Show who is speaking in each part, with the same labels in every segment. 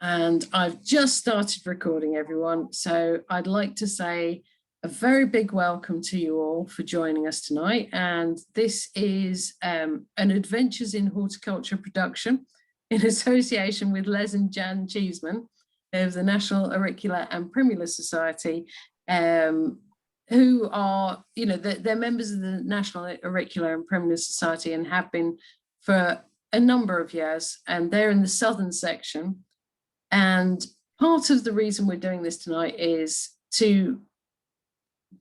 Speaker 1: And I've just started recording, everyone. So I'd like to say a very big welcome to you all for joining us tonight. And this is an Adventures in Horticulture production in association with Les and Jan Cheeseman of the National Auricula and Primula Society, who are, they're members of the National Auricular and Primula Society and have been for a number of years, and they're in the southern section. And part of the reason we're doing this tonight is to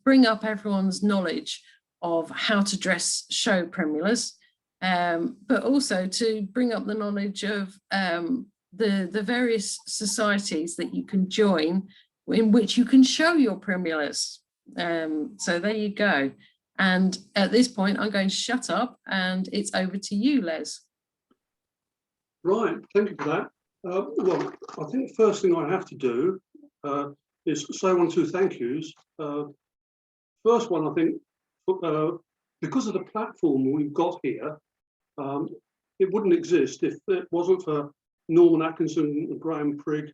Speaker 1: bring up everyone's knowledge of how to dress show primulas, but also to bring up the knowledge of the various societies that you can join in which you can show your primulas. So there you go. And at this point, I'm going to shut up and it's over to you, Les.
Speaker 2: Right, thank you for that. Well, I think the first thing I have to do is say 1 or 2 thank yous. First one, I think, because of the platform we've got here, it wouldn't exist if it wasn't for Norman Atkinson and Graham Prigg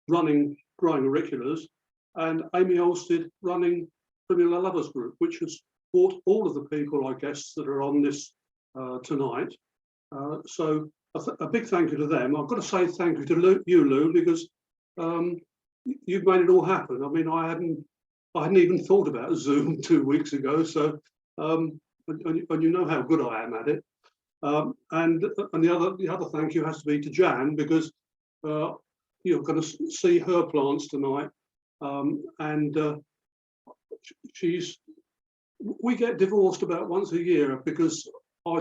Speaker 2: running Growing Auriculas, and Amy Olsted running Primula Lovers Group, which has brought all of the people, I guess, that are on this tonight. So a big thank you to them. I've got to say thank you to you, Lou, because you've made it all happen. I mean, I hadn't even thought about Zoom 2 weeks ago, so and you know how good I am at it. And the other thank you has to be to Jan, because you're going to see her plants tonight, and we get divorced about once a year because I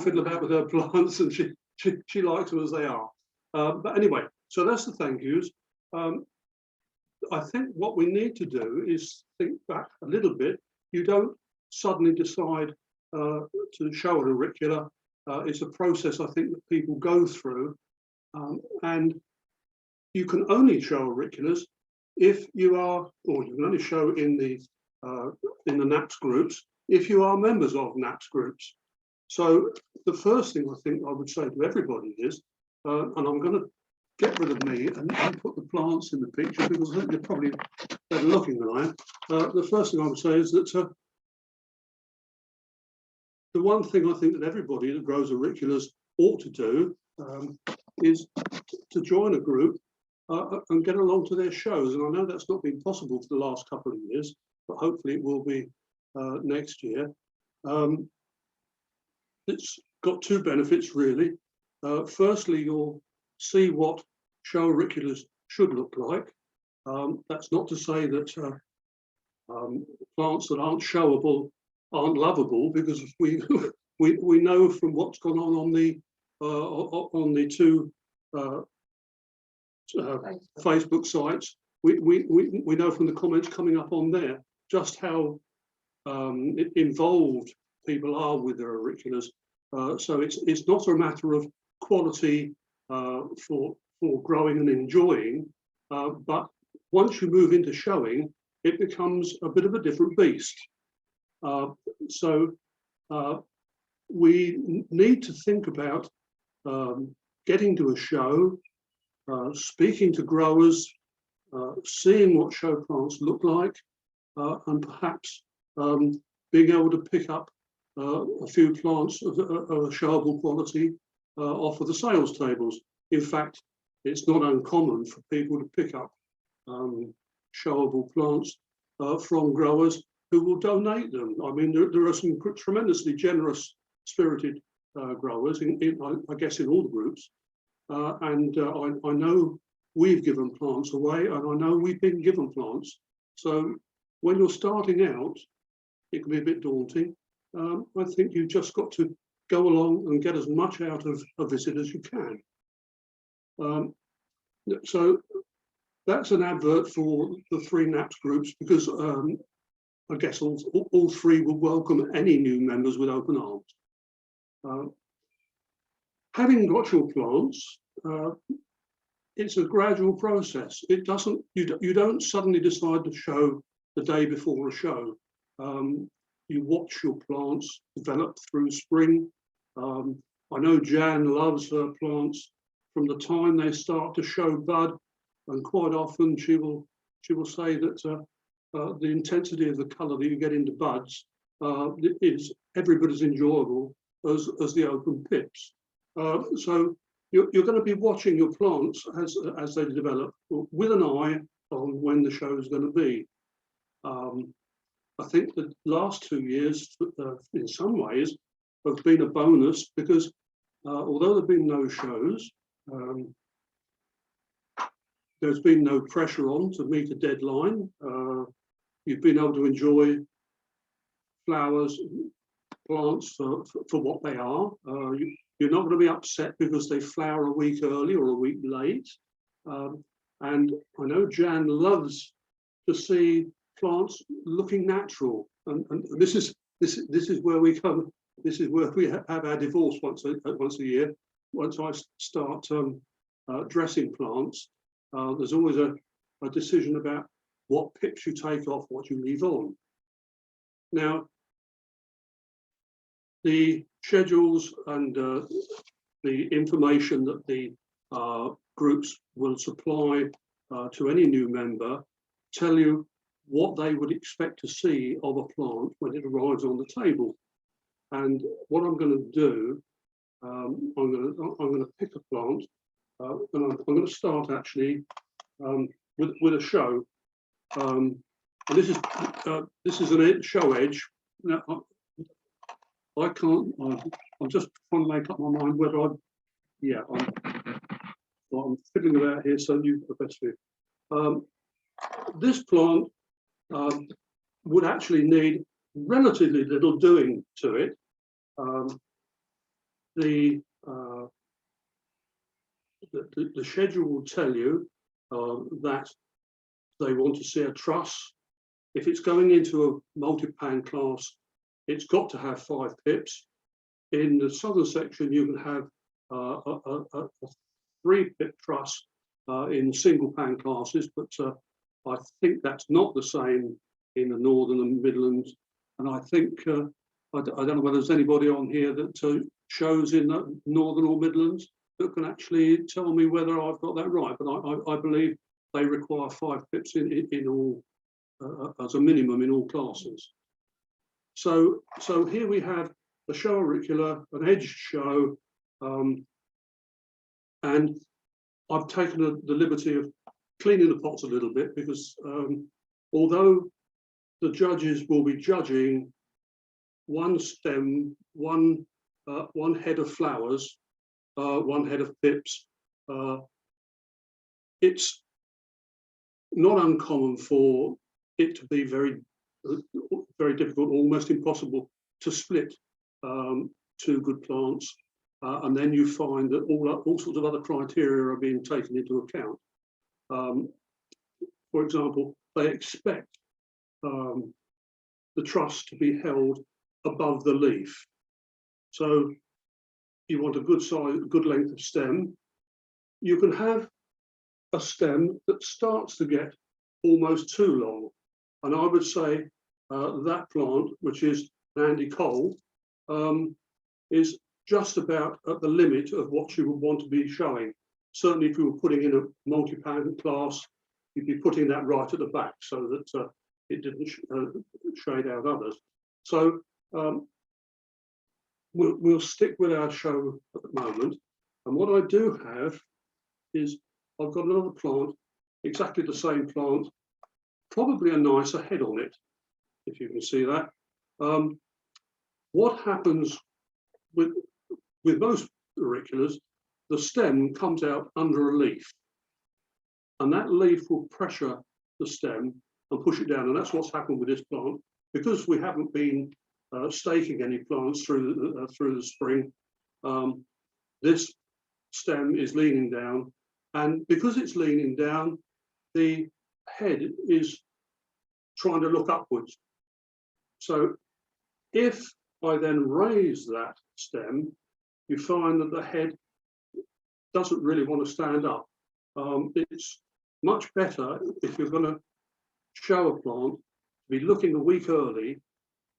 Speaker 2: fiddle about with her plants and she likes them as they are. But anyway, so that's the thank yous. I think what we need to do is think back a little bit. You don't suddenly decide to show an auricula. It's a process, I think, that people go through. And you can only show auriculas if you are, or you can only show in the NAPS groups, if you are members of NAPS groups. So the first thing I think I would say to everybody is, and I'm going to get rid of me and put the plants in the picture because I think they're probably better looking than I am. The first thing I would say is that the one thing I think that everybody that grows auriculas ought to do is to join a group and get along to their shows. And I know that's not been possible for the last couple of years, but hopefully it will be next year. It's got 2 benefits, really. Firstly, you'll see what show auriculas should look like. That's not to say that plants that aren't showable aren't lovable, because we know from what's gone on the 2 Facebook sites, we know from the comments coming up on there just how involved people are with their auriculas. So it's not a matter of quality for growing and enjoying, but once you move into showing, it becomes a bit of a different beast. So we need to think about getting to a show, speaking to growers, seeing what show plants look like, and perhaps being able to pick up a few plants of a showable quality off of the sales tables. In fact, it's not uncommon for people to pick up showable plants from growers who will donate them. I mean, there are some tremendously generous spirited growers, I guess in all the groups. And I know we've given plants away, and I know we've been given plants. So when you're starting out, it can be a bit daunting. I think you've just got to go along and get as much out of a visit as you can. So that's an advert for the 3 NAPS groups, because I guess all 3 will welcome any new members with open arms. Having got your plants, it's a gradual process. It doesn't, you don't suddenly decide to show the day before a show. You watch your plants develop through spring. I know Jan loves her plants from the time they start to show bud, and quite often she will say that the intensity of the colour that you get into buds is every bit as enjoyable as the open pips. So you're going to be watching your plants as they develop with an eye on when the show is going to be. I think the last 2 years, in some ways, have been a bonus because although there have been no shows, there's been no pressure on to meet a deadline. You've been able to enjoy flowers, plants for what they are. You're not going to be upset because they flower a week early or a week late. And I know Jan loves to see plants looking natural, and this is where we come. This is where we have our divorce once a year. Once I start dressing plants, there's always a decision about what pips you take off, what you leave on. Now, the schedules and the information that the groups will supply to any new member tell you what they would expect to see of a plant when it arrives on the table. And what I'm going to do, I'm going to pick a plant, and I'm going to start actually with a show. And this is a show edge. Now, I can't. I'm just trying to make up my mind whether I'm fiddling about here, so you the best view. This plant would actually need relatively little doing to it. The schedule will tell you that they want to see a truss. If it's going into a multi-pan class, it's got to have 5 pips. In the southern section, you can have a 3-pip truss in single pan classes, but I think that's not the same in the northern and Midlands. And I think, I don't know whether there's anybody on here that shows in the northern or Midlands that can actually tell me whether I've got that right. But I believe they require 5 pips in all, as a minimum in all classes. So here we have a show auricula, an edged show, and I've taken the liberty of cleaning the pots a little bit because although the judges will be judging one stem, one head of flowers, one head of pips, it's not uncommon for it to be very difficult, almost impossible to split 2 good plants, and then you find that all sorts of other criteria are being taken into account. For example, they expect the truss to be held above the leaf. So you want a good size, good length of stem. You can have a stem that starts to get almost too long. And I would say that plant, which is Andy Cole, is just about at the limit of what you would want to be showing. Certainly if you were putting in a multi-pan class, you'd be putting that right at the back so that it didn't shade out others. So we'll stick with our show at the moment. And what I do have is I've got another plant, exactly the same plant, probably a nicer head on it, if you can see that. What happens with most auriculas, the stem comes out under a leaf, and that leaf will pressure the stem and push it down, and that's what's happened with this plant. Because we haven't been staking any plants through the spring, this stem is leaning down, and because it's leaning down, the head is trying to look upwards. So if I then raise that stem, you find that the head doesn't really want to stand up. It's much better if you're going to show a plant to be looking a week early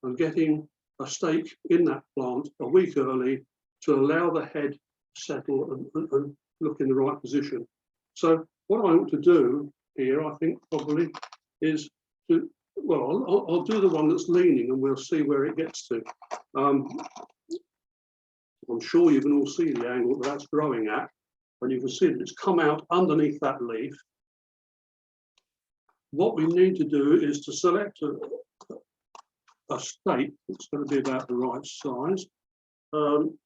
Speaker 2: and getting a stake in that plant a week early to allow the head to settle look in the right position. So what I want to do here, I think probably, is to, well, I'll do the one that's leaning and we'll see where it gets to. I'm sure you can all see the angle that that's growing at, and you can see that it's come out underneath that leaf. What we need to do is to select a stake that's going to be about the right size. And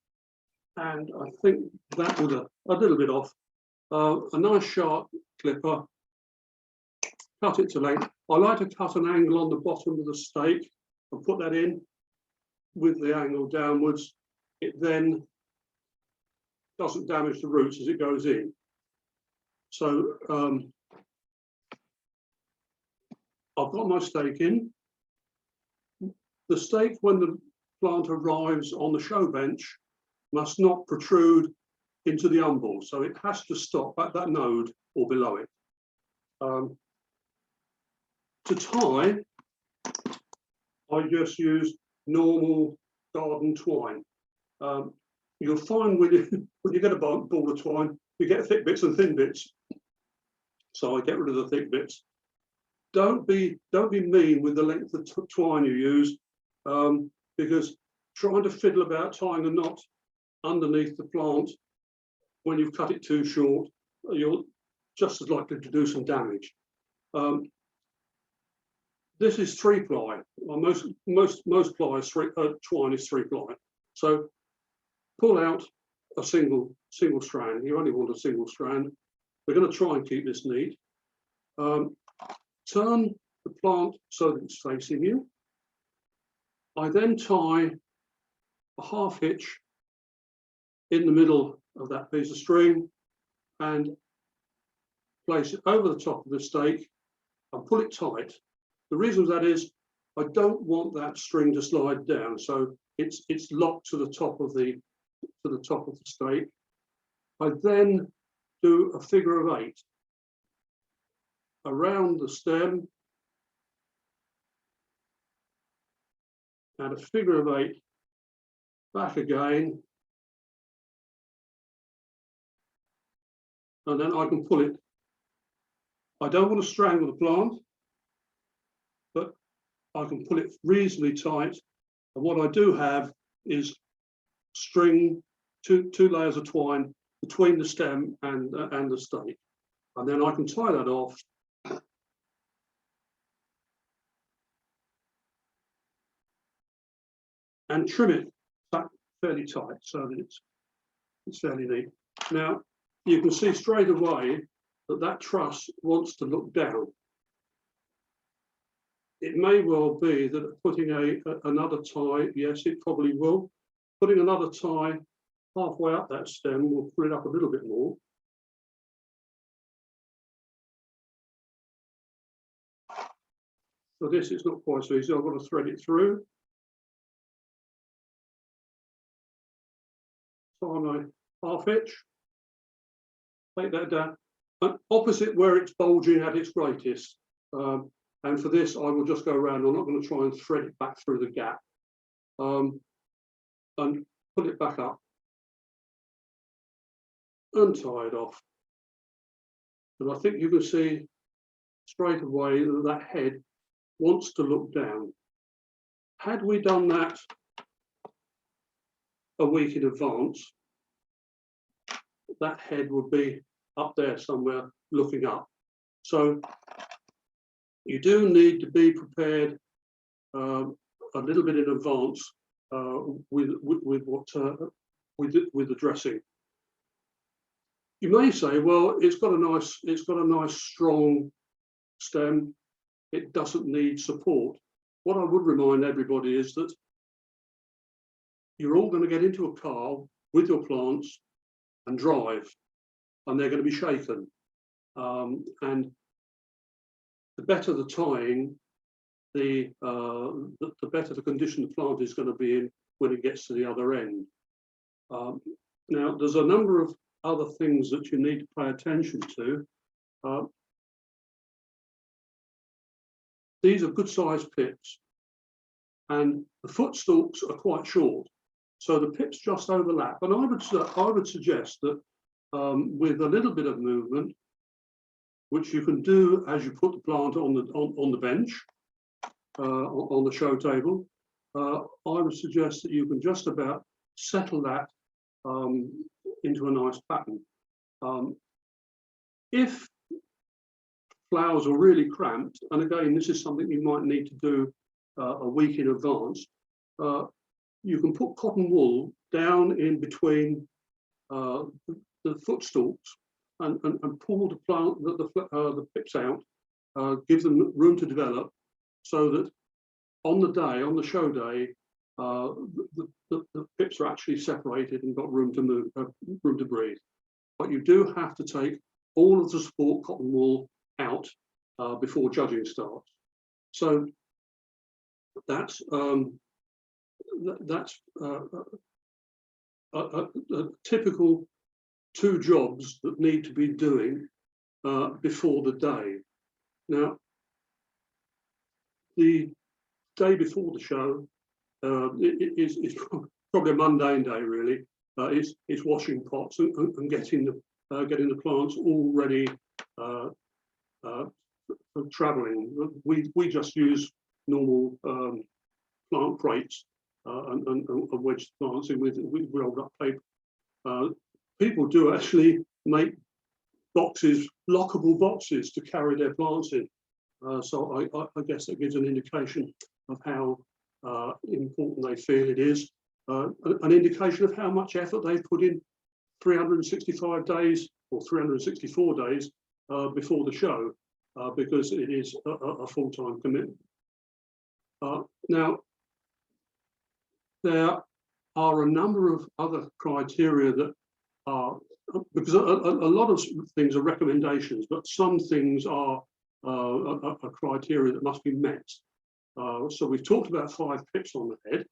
Speaker 2: I think that with a little bit off, a nice sharp clipper, cut it to length. I like to cut an angle on the bottom of the stake and put that in with the angle downwards. It then doesn't damage the roots as it goes in. So I've got my stake in. The stake, when the plant arrives on the show bench, must not protrude into the umbel. So it has to stop at that node or below it. To tie, I just use normal garden twine. You'll find when you get a ball of twine, you get thick bits and thin bits. So I get rid of the thick bits. Don't be mean with the length of twine you use, because trying to fiddle about tying a knot underneath the plant when you've cut it too short, you're just as likely to do some damage. This is 3-ply. Well, most ply is twine is 3-ply. So pull out a single strand. You only want a single strand. We're going to try and keep this neat. Turn the plant so that it's facing you. I then tie a half hitch in the middle of that piece of string and place it over the top of the stake and pull it tight. The reason for that is I don't want that string to slide down, so it's locked to the top of the stake. I then do a figure of 8 around the stem and a figure of 8 back again, and then I can pull it. I don't want to strangle the plant, but I can pull it reasonably tight. And what I do have is string, two layers of twine between the stem and the stake. And then I can tie that off. And trim it back fairly tight so that it's fairly neat. Now, you can see straight away that that truss wants to look down. It may well be that putting another tie, yes, it probably will. Putting another tie halfway up that stem will pull it up a little bit more. For this, it's not quite so easy. I've got to thread it through. Tie my half hitch. Take that down. And opposite where it's bulging at its greatest. And for this, I will just go around. I'm not going to try and thread it back through the gap. And put it back up. And tie it off. And I think you can see straight away that that head wants to look down. Had we done that a week in advance, that head would be up there somewhere looking up. So you do need to be prepared a little bit in advance with the dressing. You may say, well, it's got a nice strong stem. It doesn't need support. What I would remind everybody is that you're all going to get into a car with your plants and drive, and they're going to be shaken. And the better the tying, the better the condition the plant is going to be in when it gets to the other end. Now, there's a number of other things that you need to pay attention to. These are good sized pips, and the footstalks are quite short, so the pips just overlap. And I would suggest that with a little bit of movement, which you can do as you put the plant on the bench, on the show table. I would suggest that you can just about settle that into a nice pattern. If flowers are really cramped, and again, this is something you might need to do a week in advance, you can put cotton wool down in between the footstalks and pull the plant, the pips out, give them room to develop, so that on the show day, the pips are actually separated and got room to move, room to breathe. But you do have to take all of the sport cotton wool out before judging starts. So that's a typical 2 jobs that need to be doing before the day. Now, the day before the show is probably a mundane day, really. It's washing pots and getting the plants all ready for travelling. We just use normal plant crates and wedge plants in with rolled up paper. People do actually make boxes, lockable boxes, to carry their plants in. So I guess that gives an indication of how important they feel it is, an indication of how much effort they put in 365 days or 364 days before the show, because it is a full-time commitment. Now, there are a number of other criteria that are, because a lot of things are recommendations, but some things are a criteria that must be met. So we've talked about 5 pips on the head,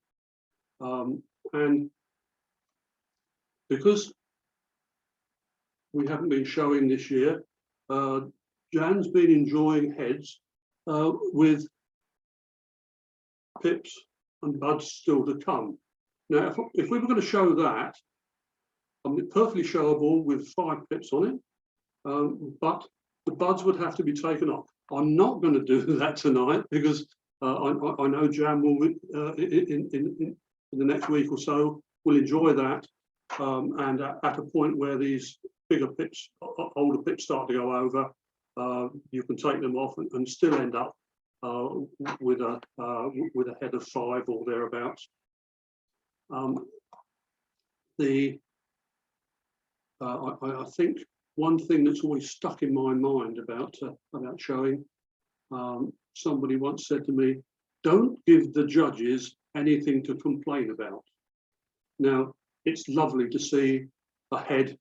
Speaker 2: and because we haven't been showing this year, Jan's been enjoying heads with pips and buds still to come. Now, if we were going to show that, perfectly showable with 5 pips on it, but the buds would have to be taken off. I'm not going to do that tonight, because I know Jan will, in the next week or so, will enjoy that, and at a point where these bigger pips, older pips start to go over, you can take them off and still end up with a head of 5 or thereabouts. I think one thing that's always stuck in my mind about showing, somebody once said to me, "Don't give the judges anything to complain about." Now, it's lovely to see a head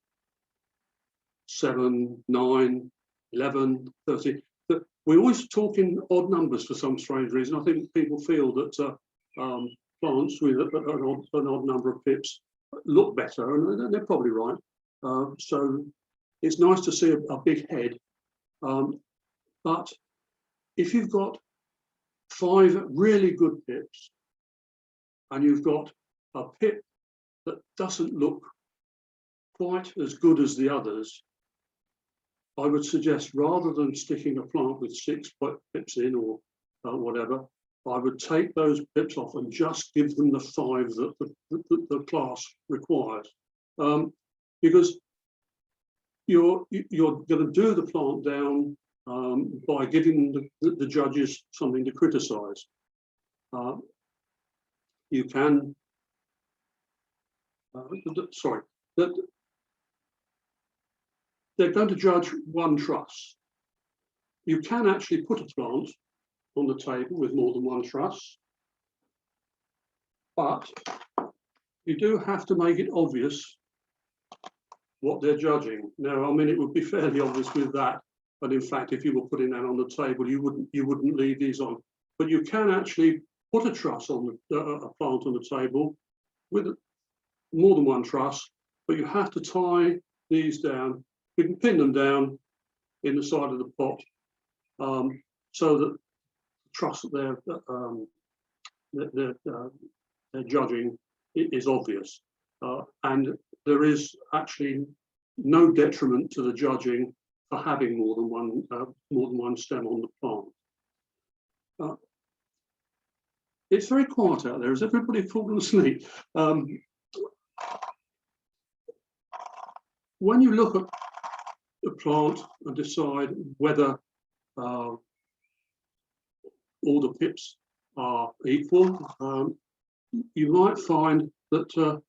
Speaker 2: 7, 9, 11, 30. But we always talk in odd numbers for some strange reason. I think people feel that plants with an odd number of pips look better, and they're probably right. So it's nice to see a big head. But if you've got 5 really good pips, and you've got a pip that doesn't look quite as good as the others, I would suggest, rather than sticking a plant with 6 pips in or whatever, I would take those pips off and just give them the 5 that the class requires, because you're going to do the plant down by giving the judges something to criticise. You can, sorry, that they're going to judge one truss. You can actually put a plant on the table with more than one truss, but you do have to make it obvious what they're judging. Now, I mean, it would be fairly obvious with that, but in fact, if you were putting that on the table, you wouldn't leave these on. But you can actually put a truss on a plant on the table with more than one truss, but you have to tie these down. You can pin them down in the side of the pot, so that the truss that they're judging is obvious. And there is actually no detriment to the judging for having more than one stem on the plant. It's very quiet out there. Is everybody falling asleep? When you look at the plant and decide whether all the pips are equal, you might find that,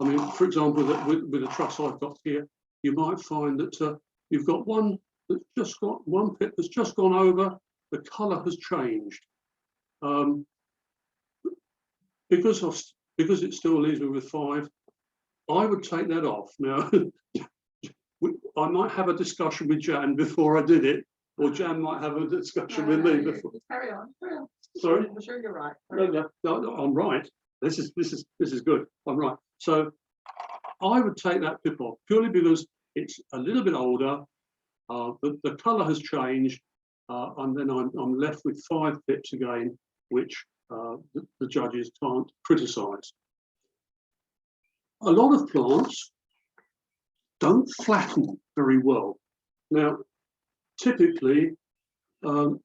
Speaker 2: I mean, for example, that with the truss I've got here, you might find that you've got one that's just got one pip that's just gone over, the colour has changed. Because it still leaves me with 5, I would take that off. Now, I might have a discussion with Jan before I did it, or Jan might have a discussion with me before.
Speaker 3: Carry on.
Speaker 2: Sorry?
Speaker 3: I'm sure you're right.
Speaker 2: No, I'm right. This is good. I'm right. So I would take that pip off purely because it's a little bit older. The colour has changed, and then I'm left with 5 pips again, which the judges can't criticise. A lot of plants don't flatten very well. Now, typically, the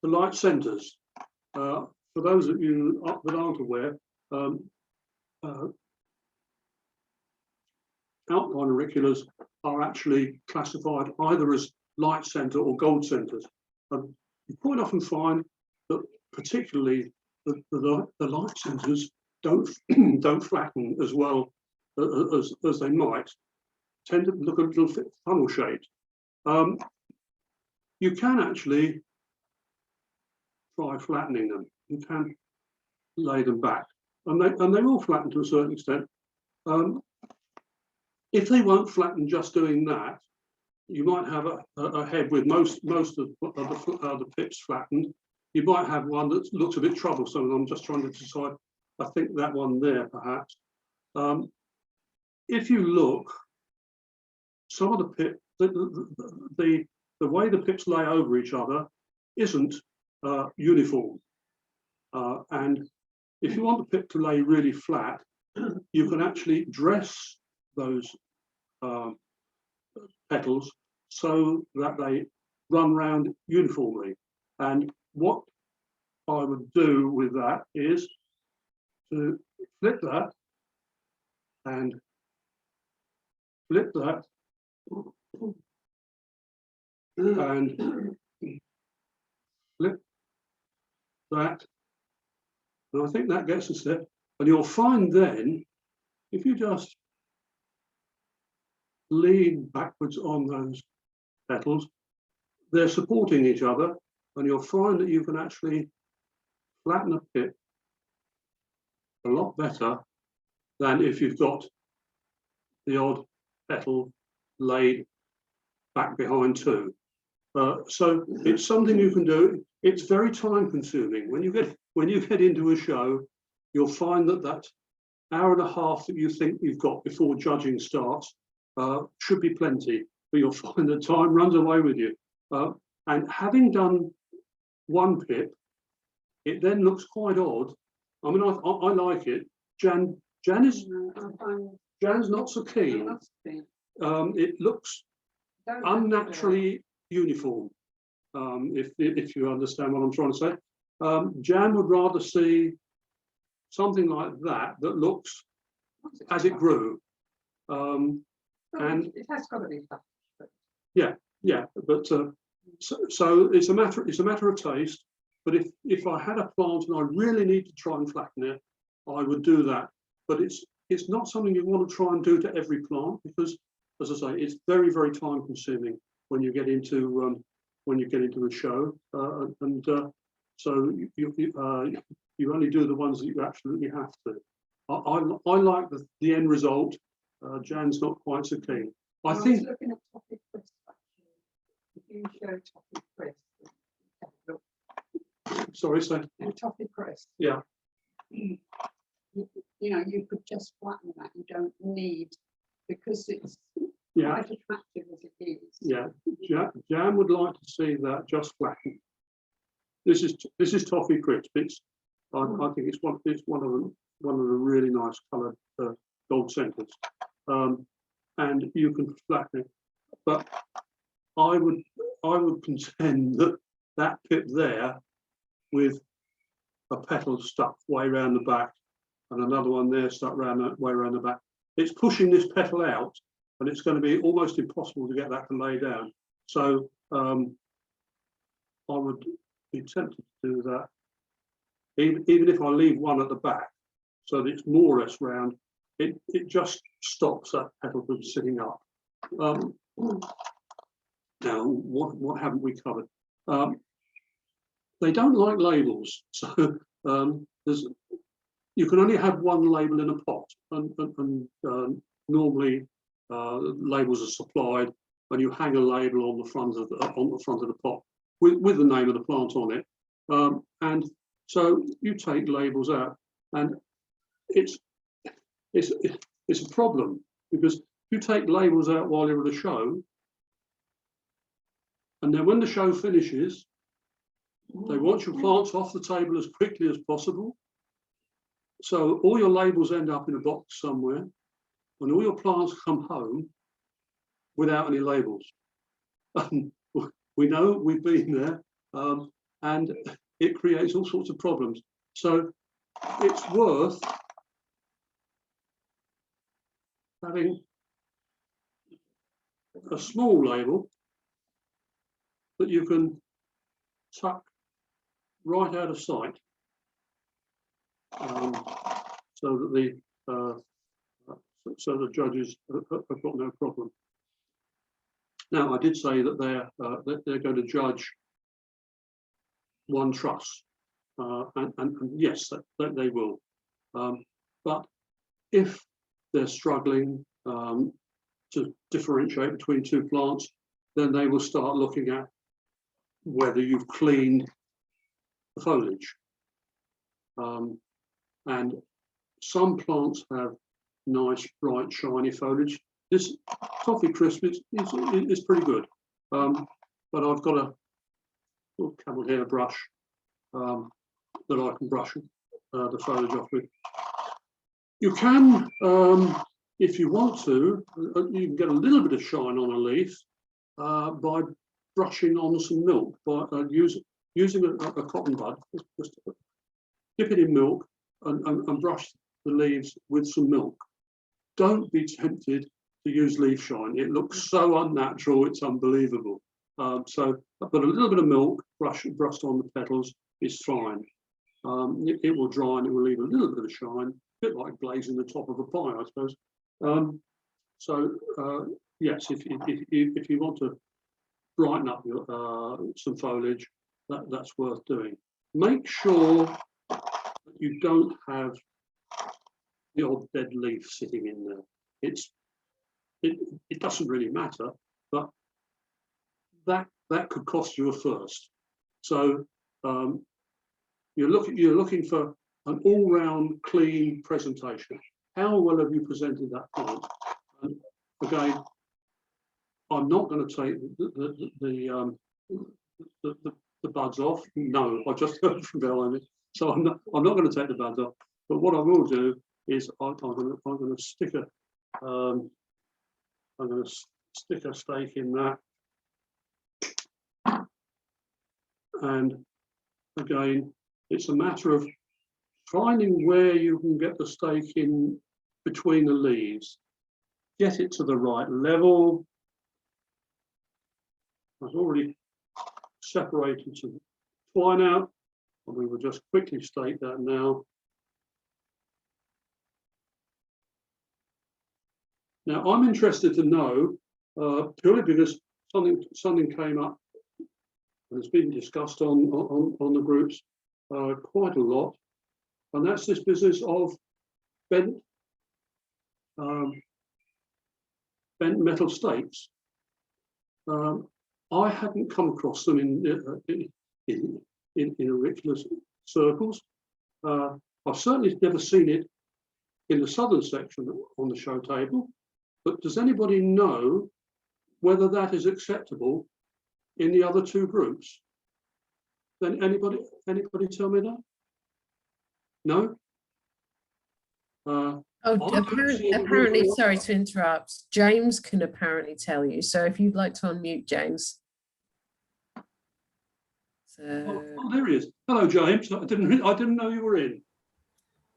Speaker 2: light centres, for those of you that aren't aware, alpine auriculas are actually classified either as light centre or gold centres. You quite often find that particularly the light centres don't flatten as well as they might, tend to look a little funnel shaped. You can actually try flattening them. You can lay them back, and they will flatten to a certain extent. If they won't flatten just doing that, you might have a head with most of the pips flattened. You might have one that looks a bit troublesome. I'm just trying to decide. I think that one there, perhaps. If you look, some of the pip, the way the pips lay over each other isn't uniform. And if you want the pip to lay really flat, you can actually dress those petals so that they run round uniformly. And what I would do with that is to flip that and flip that and flip that. And I think that gets us there. And you'll find then, if you just lean backwards on those petals, they're supporting each other, and you'll find that you can actually flatten a pip a lot better than if you've got the odd petal laid back behind too. So it's something you can do. It's very time consuming. When you get into a show, you'll find that hour and a half that you think you've got before judging starts should be plenty, but you'll find that time runs away with you. And having done one pip, it then looks quite odd. I mean, I like it. Jan's not so keen. It looks unnaturally uniform, if you understand what I'm trying to say. Jan would rather see something like that looks as it grew. And
Speaker 3: it has got to be flat.
Speaker 2: yeah, but so it's a matter of taste. But if I had a plant and I really need to try and flatten it, I would do that. But it's not something you want to try and do to every plant, because, as I say, it's very, very time consuming when you get into a show, so you only do the ones that you absolutely have to. I like the end result. Jan's not quite so keen. I think.
Speaker 3: was looking at Toffee Crisp, actually. If you show Toffee Crisp,
Speaker 2: Sorry, so.
Speaker 3: Toffee Crisp.
Speaker 2: Yeah.
Speaker 3: You know, you could just flatten that. You don't need, because it's quite attractive as it is.
Speaker 2: Yeah, Jan would like to see that just flattened. This is Toffee Crisp. I think it's one of the really nice coloured dog centers, and you can flatten it. But I would contend that that pip there, with a petal stuck way around the back and another one there stuck way around the back, it's pushing this petal out, and it's going to be almost impossible to get that to lay down. So I would be tempted to do that, even if I leave one at the back, so that it's more or less round. It just stops that petal from sitting up. Now, what haven't we covered? They don't like labels, so you can only have one label in a pot, and normally labels are supplied, and you hang a label on the front of the pot with the name of the plant on it, and so you take labels out, and it's a problem, because if you take labels out while you're at a show, and then when the show finishes, they want your plants off the table as quickly as possible. So all your labels end up in a box somewhere, and all your plants come home without any labels. We know, we've been there, and it creates all sorts of problems. So it's worth having a small label that you can tuck right out of sight, so that the judges have got no problem. Now, I did say that they're going to judge one truss, and yes, that they will. But if they're struggling to differentiate between two plants, then they will start looking at whether you've cleaned the foliage. And some plants have nice, bright, shiny foliage. This Toffee Crisp is pretty good, but I've got a little camel hair brush that I can brush the foliage off with. You can, if you want to, you can get a little bit of shine on a leaf by brushing on some milk, by using a cotton bud, just dip it in milk and brush the leaves with some milk. Don't be tempted to use leaf shine. It looks so unnatural, it's unbelievable. So, but a little bit of milk brushed on the petals is fine. It will dry and it will leave a little bit of shine, a bit like glazing the top of a pie, I suppose. Yes, if you want to brighten up some foliage, that's worth doing. Make sure that you don't have the odd dead leaf sitting in there. It doesn't really matter, but that could cost you a first. So you're looking for an all-round clean presentation. How well have you presented that plant? And again, I'm not going to take the buds off. No, I just heard from behind me, so I'm not going to take the buds off. But what I will do is I'm going to stick a stake in that, and again, it's a matter of finding where you can get the stake in between the leaves. Get it to the right level. I've already separated some twine out, and we will just quickly stake that now. Now, I'm interested to know, purely because something came up and it's been discussed on the groups quite a lot, and that's this business of bent metal stakes. I hadn't come across them in auricular circles. I've certainly never seen it in the southern section on the show table, but does anybody know whether that is acceptable in the other two groups? Then anybody tell me that? No?
Speaker 1: Oh,
Speaker 2: I don't see any
Speaker 1: apparently,
Speaker 2: reason
Speaker 1: sorry
Speaker 2: why.
Speaker 1: to interrupt. James can apparently tell you. So if you'd like to unmute James. So
Speaker 2: Oh, there he is. Hello, James. I didn't know you were in.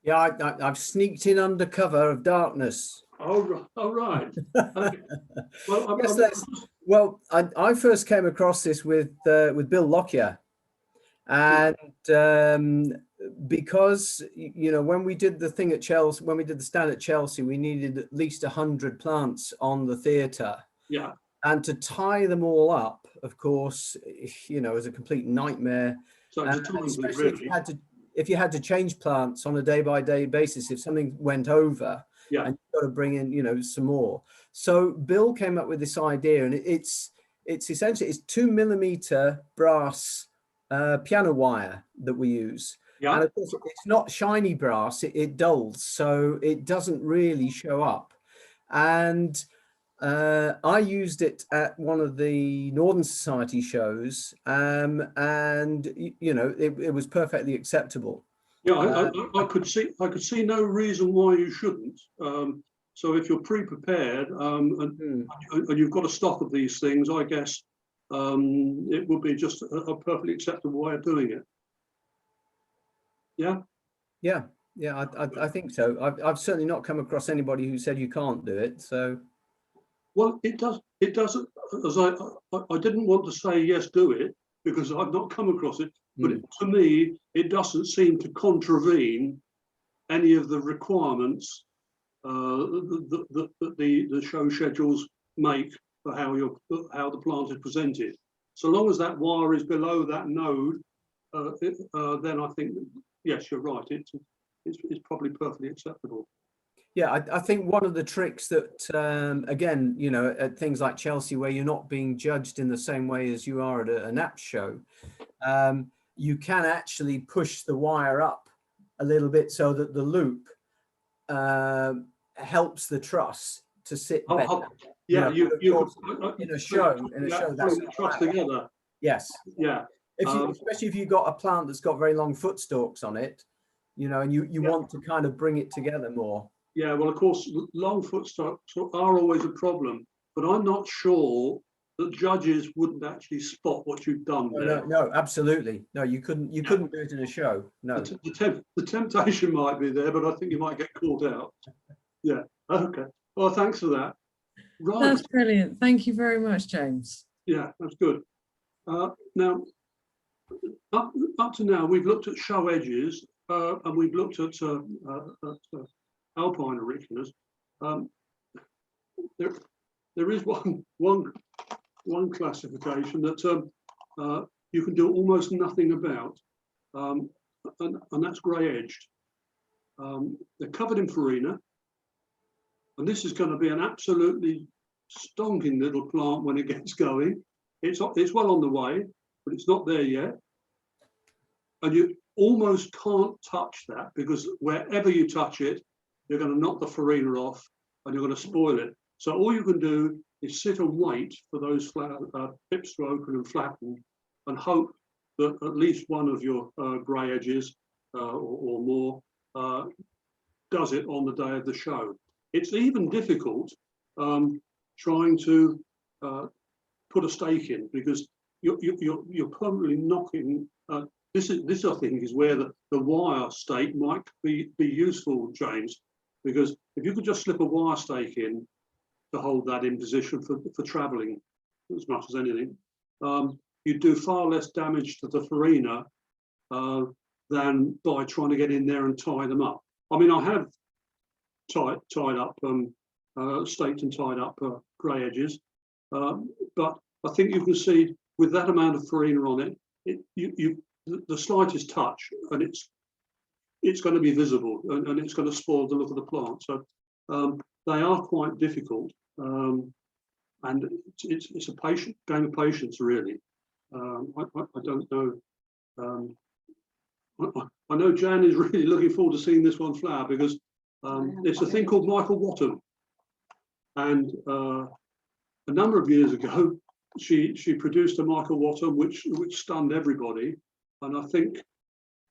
Speaker 4: Yeah, I've sneaked in under cover of darkness.
Speaker 2: Oh, right. Okay. Well,
Speaker 4: Yes, well, I first came across this with Bill Lockyer, and because when we did the thing at Chelsea, when we did the stand at Chelsea, we needed at least 100 plants on the theatre.
Speaker 2: yeah.
Speaker 4: And to tie them all up, of course, is a complete nightmare.
Speaker 2: So it's a
Speaker 4: And
Speaker 2: time thing,
Speaker 4: especially
Speaker 2: really.
Speaker 4: if you had to change plants on a day-by-day basis, if something went over,
Speaker 2: Yeah.
Speaker 4: and you've got to bring in, some more. So Bill came up with this idea, and it's essentially 2mm brass piano wire that we use.
Speaker 2: Yeah.
Speaker 4: And of course, it's not shiny brass; it dulls, so it doesn't really show up. And I used it at one of the Northern Society shows, and it was perfectly acceptable.
Speaker 2: Yeah, I could see no reason why you shouldn't. So if you're pre-prepared and you've got a stock of these things, I guess it would be just a perfectly acceptable way of doing it. Yeah.
Speaker 4: Yeah, I think so. I've certainly not come across anybody who said you can't do it. So.
Speaker 2: Well, it does. As I didn't want to say yes, do it, because I've not come across it. But to me, it doesn't seem to contravene any of the requirements that the show schedules make for how the plant is presented. So long as that wire is below that node, then I think yes, you're right. It's probably perfectly acceptable.
Speaker 4: Yeah, I think one of the tricks that, again, at things like Chelsea, where you're not being judged in the same way as you are at a NAP show, you can actually push the wire up a little bit so that the loop helps the truss to sit better.
Speaker 2: Yeah,
Speaker 4: in a show that's
Speaker 2: the truss together.
Speaker 4: Yes.
Speaker 2: Yeah.
Speaker 4: Especially if you've got a plant that's got very long footstalks on it, and you want to kind of bring it together more.
Speaker 2: Yeah, well, of course, long footstalks are always a problem, but I'm not sure that judges wouldn't actually spot what you've done there.
Speaker 4: No, absolutely. No, you couldn't do it in a show. No.
Speaker 2: The temptation might be there, but I think you might get caught out. Yeah. Okay. Well, thanks for that. Right.
Speaker 1: That's brilliant. Thank you very much, James.
Speaker 2: Yeah, that's good. Now, up to now, we've looked at show edges and we've looked at alpine auriculas. There is one classification that you can do almost nothing about, and that's grey-edged. They're covered in farina, and this is going to be an absolutely stonking little plant when it gets going. It's well on the way, but it's not there yet. And you almost can't touch that, because wherever you touch it, you're going to knock the farina off and you're going to spoil it. So all you can do is sit and wait for those pips to open and flatten, and hope that at least one of your grey edges or more does it on the day of the show. It's even difficult trying to put a stake in, because you're permanently knocking. This I think is where the wire stake might be useful, James, because if you could just slip a wire stake in to hold that in position for travelling as much as anything, you do far less damage to the farina than by trying to get in there and tie them up. I mean, I have tied up, staked and tied up grey edges, but I think you can see with that amount of farina on it, the slightest touch and it's going to be visible, and it's going to spoil the look of the plant. So they are quite difficult, and it's a game of patience, really. I don't know. I know Jan is really looking forward to seeing this one flower, because it's a thing called Michael Watton, and a number of years ago she produced a Michael Watton which stunned everybody, and I think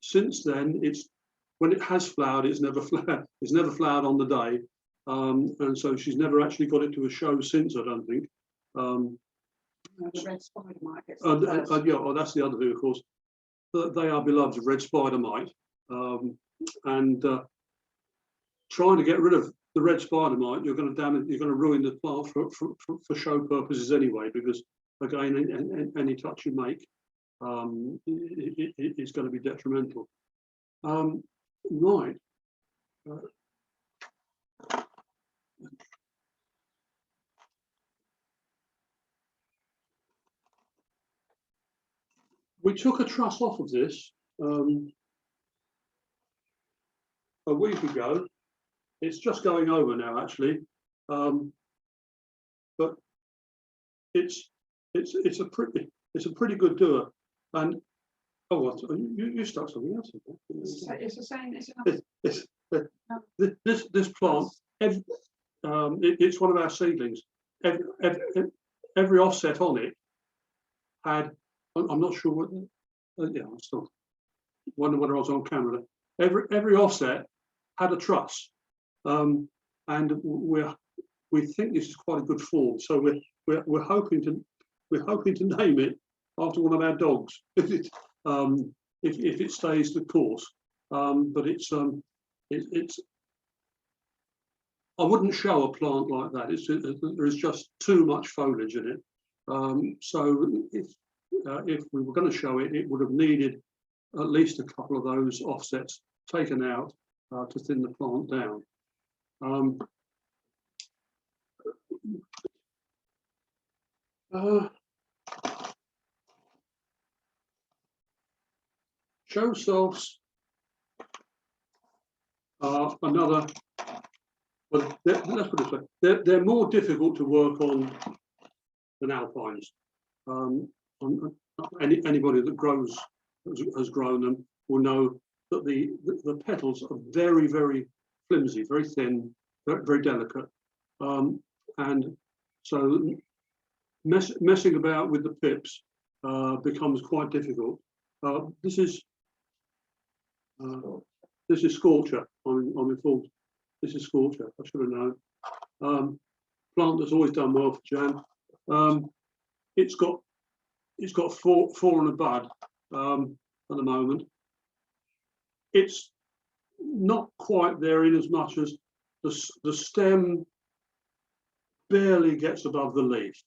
Speaker 2: since then it's when it has flowered, it's never flowered. It's never flowered on the day, and so she's never actually got it to a show since. I don't think.
Speaker 3: The red spider mite gets
Speaker 2: Yeah, well, that's the other thing, of course. They are beloved of red spider mite, and trying to get rid of the red spider mite, you're going to damage, you're going to ruin the plant for show purposes anyway, because again, any touch you make is going to be detrimental. Right. We took a truss off of this a week ago. It's just going over now, actually, but it's a pretty good doer. And oh, what you stuck something else in there.
Speaker 3: It's the same.
Speaker 2: This plant, it's one of our seedlings. Every offset on it had. I'm not sure what. Yeah, I'm still wondering whether I was on camera. Every offset had a truss, and we think this is quite a good form. So we're hoping to name it after one of our dogs if it stays the course. But it's I wouldn't show a plant like that. There is just too much foliage in it. So if we were going to show it, it would have needed at least a couple of those offsets taken out to thin the plant down. Show selves are another. Well, let's put it this way: they're more difficult to work on than alpines. Anybody that has grown them will know that the petals are very, very flimsy, very thin, very delicate, and so messing about with the pips becomes quite difficult. This is Scorcher. I'm informed. This is Scorcher. I should have known. Plant that's always done well for Jan. It's got four in a bud at the moment. It's not quite there in as much as the stem barely gets above the leaf.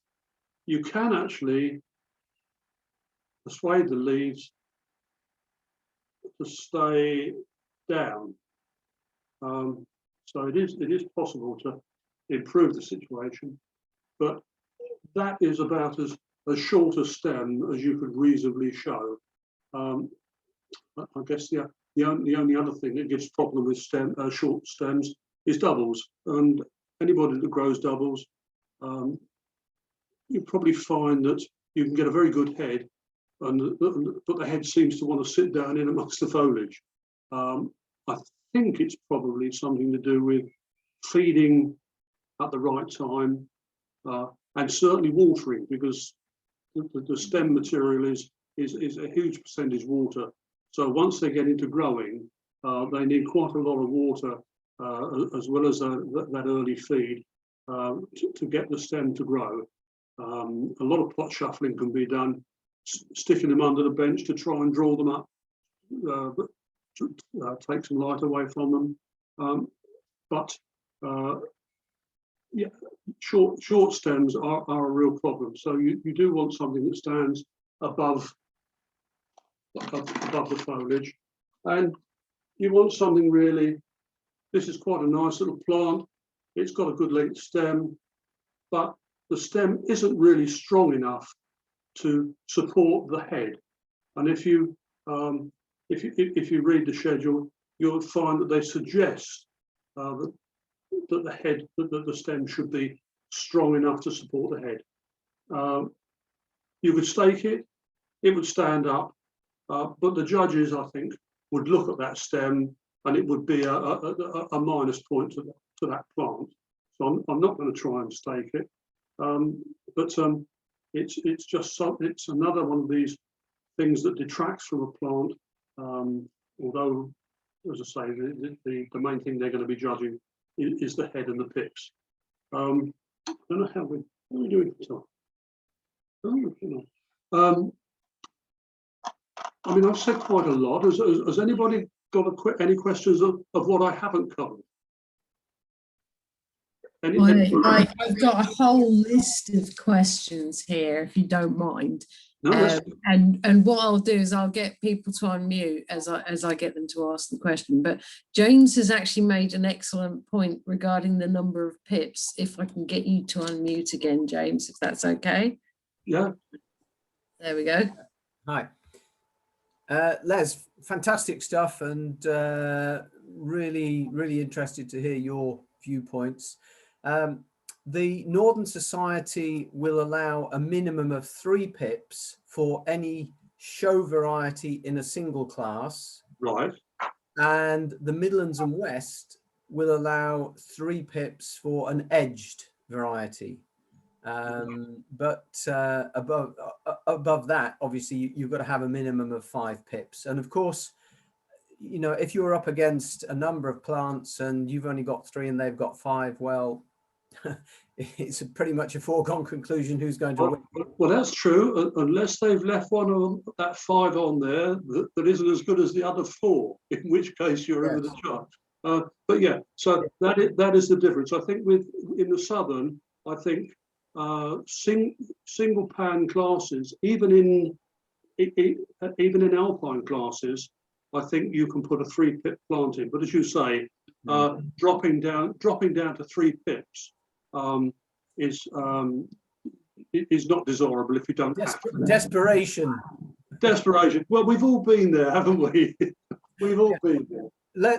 Speaker 2: You can actually persuade the leaves to stay down. So it is possible to improve the situation, but that is about as short a stem as you could reasonably show. I guess the only other thing that gives problem with short stems is doubles, and anybody that grows doubles, you probably find that you can get a very good head, but the head seems to want to sit down in amongst the foliage. I think it's probably something to do with feeding at the right time, and certainly watering, because the stem material is a huge percentage water. So once they get into growing, they need quite a lot of water, as well as that early feed, to get the stem to grow. A lot of plot shuffling can be done, sticking them under the bench to try and draw them up, take some light away from them. But yeah, short stems are a real problem. So you do want something that stands above the foliage, and you want something really. This is quite a nice little plant. It's got a good length stem, but the stem isn't really strong enough to support the head. And if you read the schedule, you'll find that they suggest that the stem should be strong enough to support the head. You could stake it; it would stand up. But the judges, I think, would look at that stem, and it would be a minus point to that plant. So I'm not going to try and stake it, but it's just it's another one of these things that detracts from a plant. Although as I say, the main thing they're going to be judging is the head and the pips. I don't know how we doing for time. I mean, I've said quite a lot. Has anybody got any questions of what I haven't covered?
Speaker 1: I've got a whole list of questions here, if you don't mind.
Speaker 2: No,
Speaker 1: and what I'll do is I'll get people to unmute as I get them to ask the question. But James has actually made an excellent point regarding the number of pips. If I can get you to unmute again, James, if that's okay.
Speaker 2: yeah.
Speaker 1: There we go.
Speaker 4: Hi. Les, fantastic stuff, and really interested to hear your viewpoints. The Northern Society will allow a minimum of 3 pips for any show variety in a single class.
Speaker 2: Right.
Speaker 4: And the Midlands and West will allow 3 pips for an edged variety. But above that, obviously, you've got to have a minimum of 5 pips. And of course, you know, if you're up against a number of plants and you've only got 3 and they've got 5, well, it's pretty much a foregone conclusion who's going to win.
Speaker 2: Well, that's true, unless they've left one of that 5 on there that isn't as good as the other 4, in which case you're in with a charge. But yeah, so that is the difference. I think in the Southern, I think single pan classes, even in alpine classes, I think you can put a 3 pip plant in. But as you say, dropping down to 3 pips is not desirable if you don't have to.
Speaker 4: Desperation.
Speaker 2: Well, we've all been there, haven't we? We've all been there.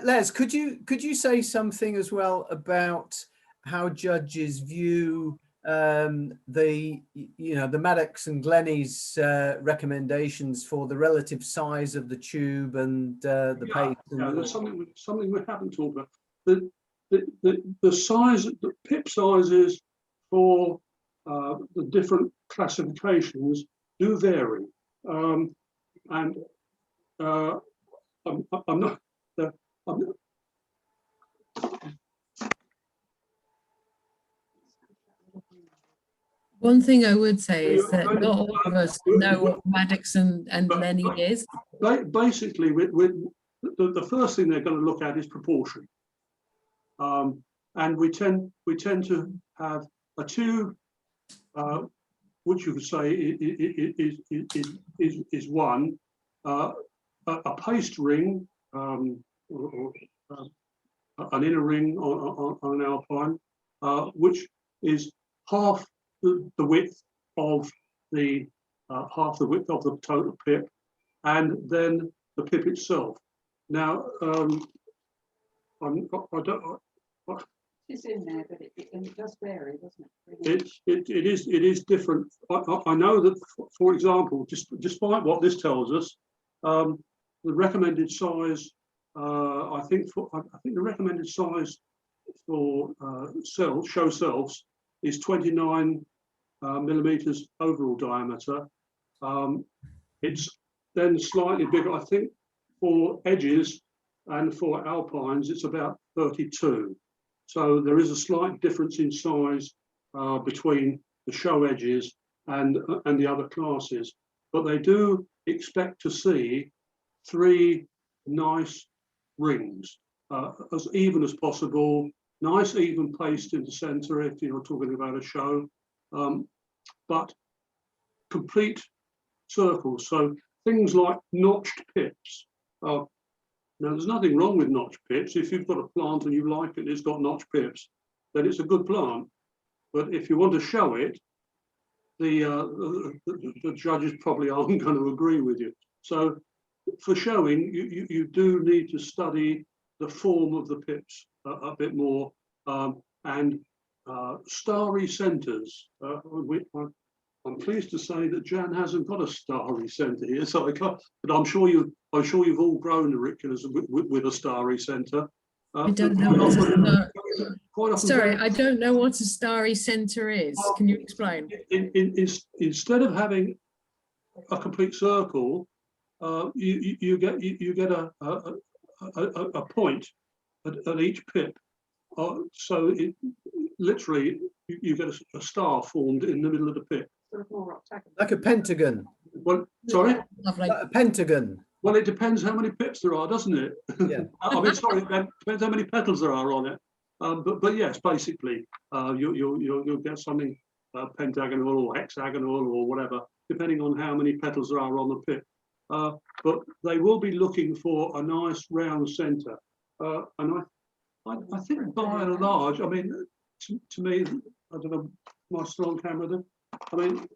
Speaker 4: Les, could you say something as well about how judges view the Maddox and Glennie's recommendations for the relative size of the tube and the pace?
Speaker 2: Yeah, that's something we haven't talked about. The size, the pip sizes for the different classifications do vary, and I'm not.
Speaker 1: One thing I would say is that not all of us know what Maddox and Lenny is.
Speaker 2: Basically, the first thing they're going to look at is proportion, and we tend to have a tube, which you could say is one, a paste ring, or an inner ring on an alpine, which is half the width of the total pip, and then the pip itself. Now,
Speaker 3: It's in there, but it does vary, doesn't it?
Speaker 2: It is different. I know that, for example, despite what this tells us, the recommended size, I think the recommended size for show selves is 29 millimeters overall diameter. It's then slightly bigger, I think, for edges, and for alpines it's about 32. So there is a slight difference in size between the show edges and the other classes, but they do expect to see 3 nice rings, as even as possible, nice even paste in the center if you're talking about a show, but complete circles. So things like notched pips. Now, there's nothing wrong with notched pips. If you've got a plant and you like it, it's got notched pips, then it's a good plant. But if you want to show it, the judges probably aren't going to agree with you. So for showing, you do need to study the form of the pips a bit more, and Starry Centers. I'm pleased to say that Jan hasn't got a Starry Center here, so I can't. But I'm sure you've all grown auriculas with a Starry Center.
Speaker 1: I don't know I don't know what a Starry Center is. Can you explain?
Speaker 2: Instead of having a complete circle, you get a a point at each pip. So it literally you get a star formed in the middle of the pip.
Speaker 3: Sort of more octagonal.
Speaker 4: Like a pentagon.
Speaker 2: Well, sorry.
Speaker 1: Lovely.
Speaker 4: Like a pentagon.
Speaker 2: Well, it depends how many pips there are, doesn't it?
Speaker 4: Yeah.
Speaker 2: I mean, sorry, it depends how many petals there are on it. But yes, basically, you'll get something pentagonal or hexagonal or whatever, depending on how many petals there are on the pip. But they will be looking for a nice round centre. And I think by and large, I mean, to me, I don't know, my still on camera there. I mean,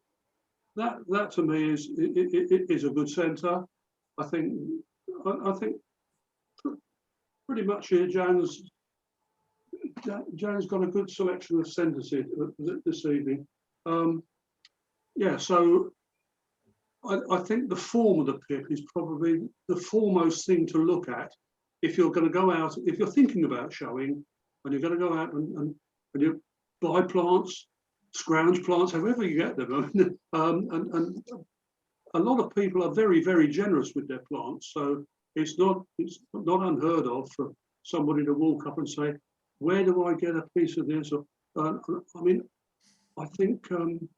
Speaker 2: that to me is a good centre. I think pretty much here, Jan's got a good selection of centres this evening. Yeah, so I think the form of the pip is probably the foremost thing to look at if you're going to go out, if you're thinking about showing, and you're going to go out and you buy plants, scrounge plants, however you get them. And a lot of people are very, very generous with their plants. So it's not unheard of for somebody to walk up and say, where do I get a piece of this? Or, I mean, I think
Speaker 1: I'm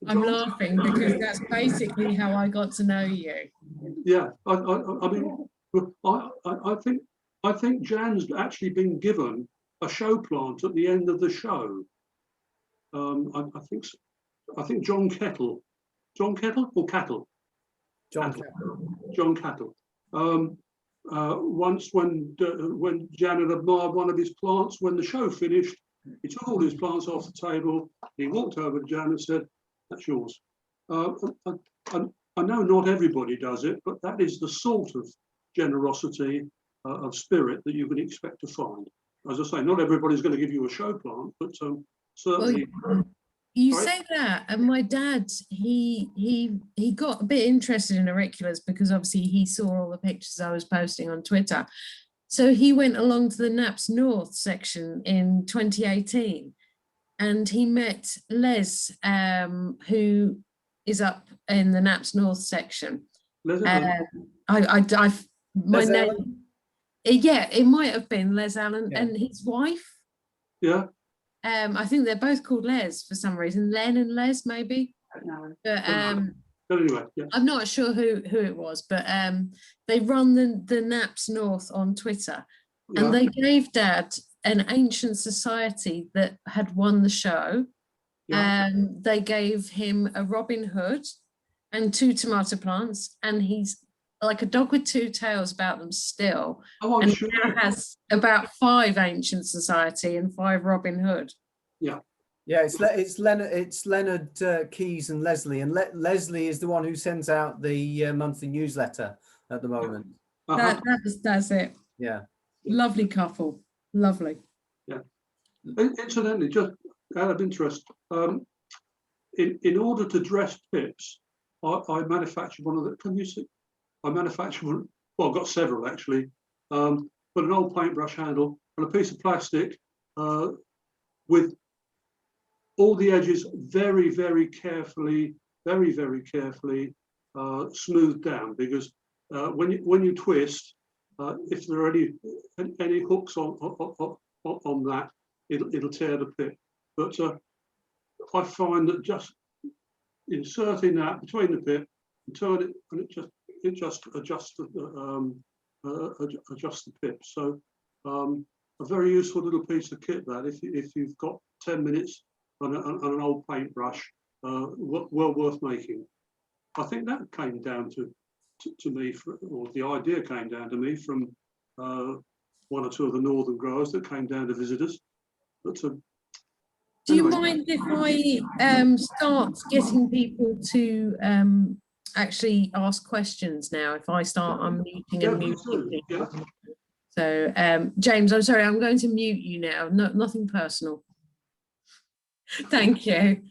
Speaker 1: laughing because that's basically how I got to know you.
Speaker 2: yeah, I mean, I think Jan's actually been given a show plant at the end of the show. I think John Kettle or Cattle? John Cattle. Once when Jan had admired one of his plants, when the show finished, he took all his plants off the table. He walked over to Jan and said, "That's yours." I know not everybody does it, but that is the sort of generosity of spirit that you can expect to find. As I say, not everybody's going to give you a show plant, but certainly.
Speaker 1: Well, you
Speaker 2: Sorry?
Speaker 1: say that, and my dad, he got a bit interested in auriculas because obviously he saw all the pictures I was posting on Twitter. So he went along to the Naps North section in 2018, and he met Les, who is up in the Naps North section. My name, yeah, it might have been Les Allen,
Speaker 4: Yeah.
Speaker 1: and his wife.
Speaker 2: Yeah.
Speaker 1: I think they're both called Les for some reason, Len and Les maybe.
Speaker 3: No.
Speaker 1: But
Speaker 2: But anyway, yeah.
Speaker 1: I'm not sure who it was, but they run the Naps North on Twitter,
Speaker 2: Yeah.
Speaker 1: and they gave Dad an ancient society that had won the show.
Speaker 2: Yeah.
Speaker 1: They gave him a Robin Hood and 2 tomato plants, and he's like a dog with 2 tails about them still.
Speaker 2: Oh, I'm
Speaker 1: And he
Speaker 2: sure.
Speaker 1: now has about 5 ancient society and 5 Robin Hood.
Speaker 2: Yeah.
Speaker 4: Yeah, it's Leonard Keys and Leslie, and Leslie is the one who sends out the monthly newsletter at the moment.
Speaker 1: That's it.
Speaker 4: Yeah.
Speaker 1: Lovely couple. Lovely.
Speaker 2: Incidentally, just out of interest, in order to dress pips, I manufactured one of the. Can you see? I manufactured one. Well, I've got several actually. But an old paintbrush handle and a piece of plastic with all the edges very, very carefully, smoothed down, because when you twist, if there are any hooks on that, it'll tear the pip. But I find that just inserting that between the pip and turn it, and it just adjusts the pip. So a very useful little piece of kit that if you've got 10 minutes on an old paintbrush, well worth making. I think that came down to me, or the idea came down to me from 1 or 2 of the northern growers that came down to visit us. But
Speaker 1: Do you
Speaker 2: anyway.
Speaker 1: mind if I start getting people to actually ask questions now? If I start unmuting and muting people.
Speaker 2: Yeah.
Speaker 1: So James, I'm sorry, I'm going to mute you now. Nothing personal. Thank you.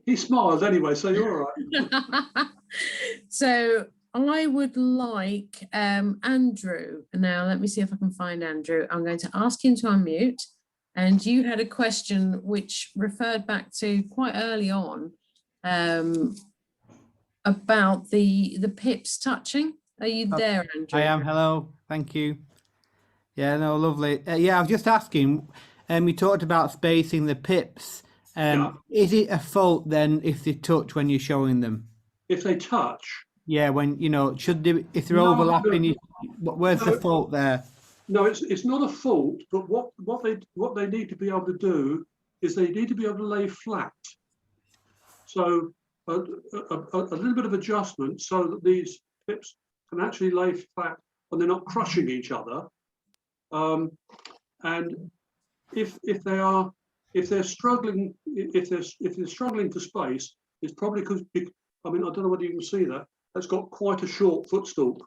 Speaker 2: He smiles anyway, so you're all right.
Speaker 1: So I would like Andrew. Now, let me see if I can find Andrew. I'm going to ask him to unmute. And you had a question which referred back to quite early on about the pips touching. Are you there, Andrew?
Speaker 5: I am. Hello. Thank you. Yeah, no, lovely. Yeah, I was just asking, you talked about spacing the pips.
Speaker 2: Yeah.
Speaker 5: Is it a fault then if they touch when you're showing them?
Speaker 2: If they touch,
Speaker 5: Yeah, when, you know, should they, if they're
Speaker 2: No,
Speaker 5: overlapping, where's the
Speaker 2: No.
Speaker 5: fault there?
Speaker 2: no, it's not a fault, but what they need to be able to do is they need to be able to lay flat. So a little bit of adjustment so that these pips can actually lay flat and they're not crushing each other. And if they're struggling for space, it's probably because, I mean, I don't know whether you can see that, that's got quite a short footstalk.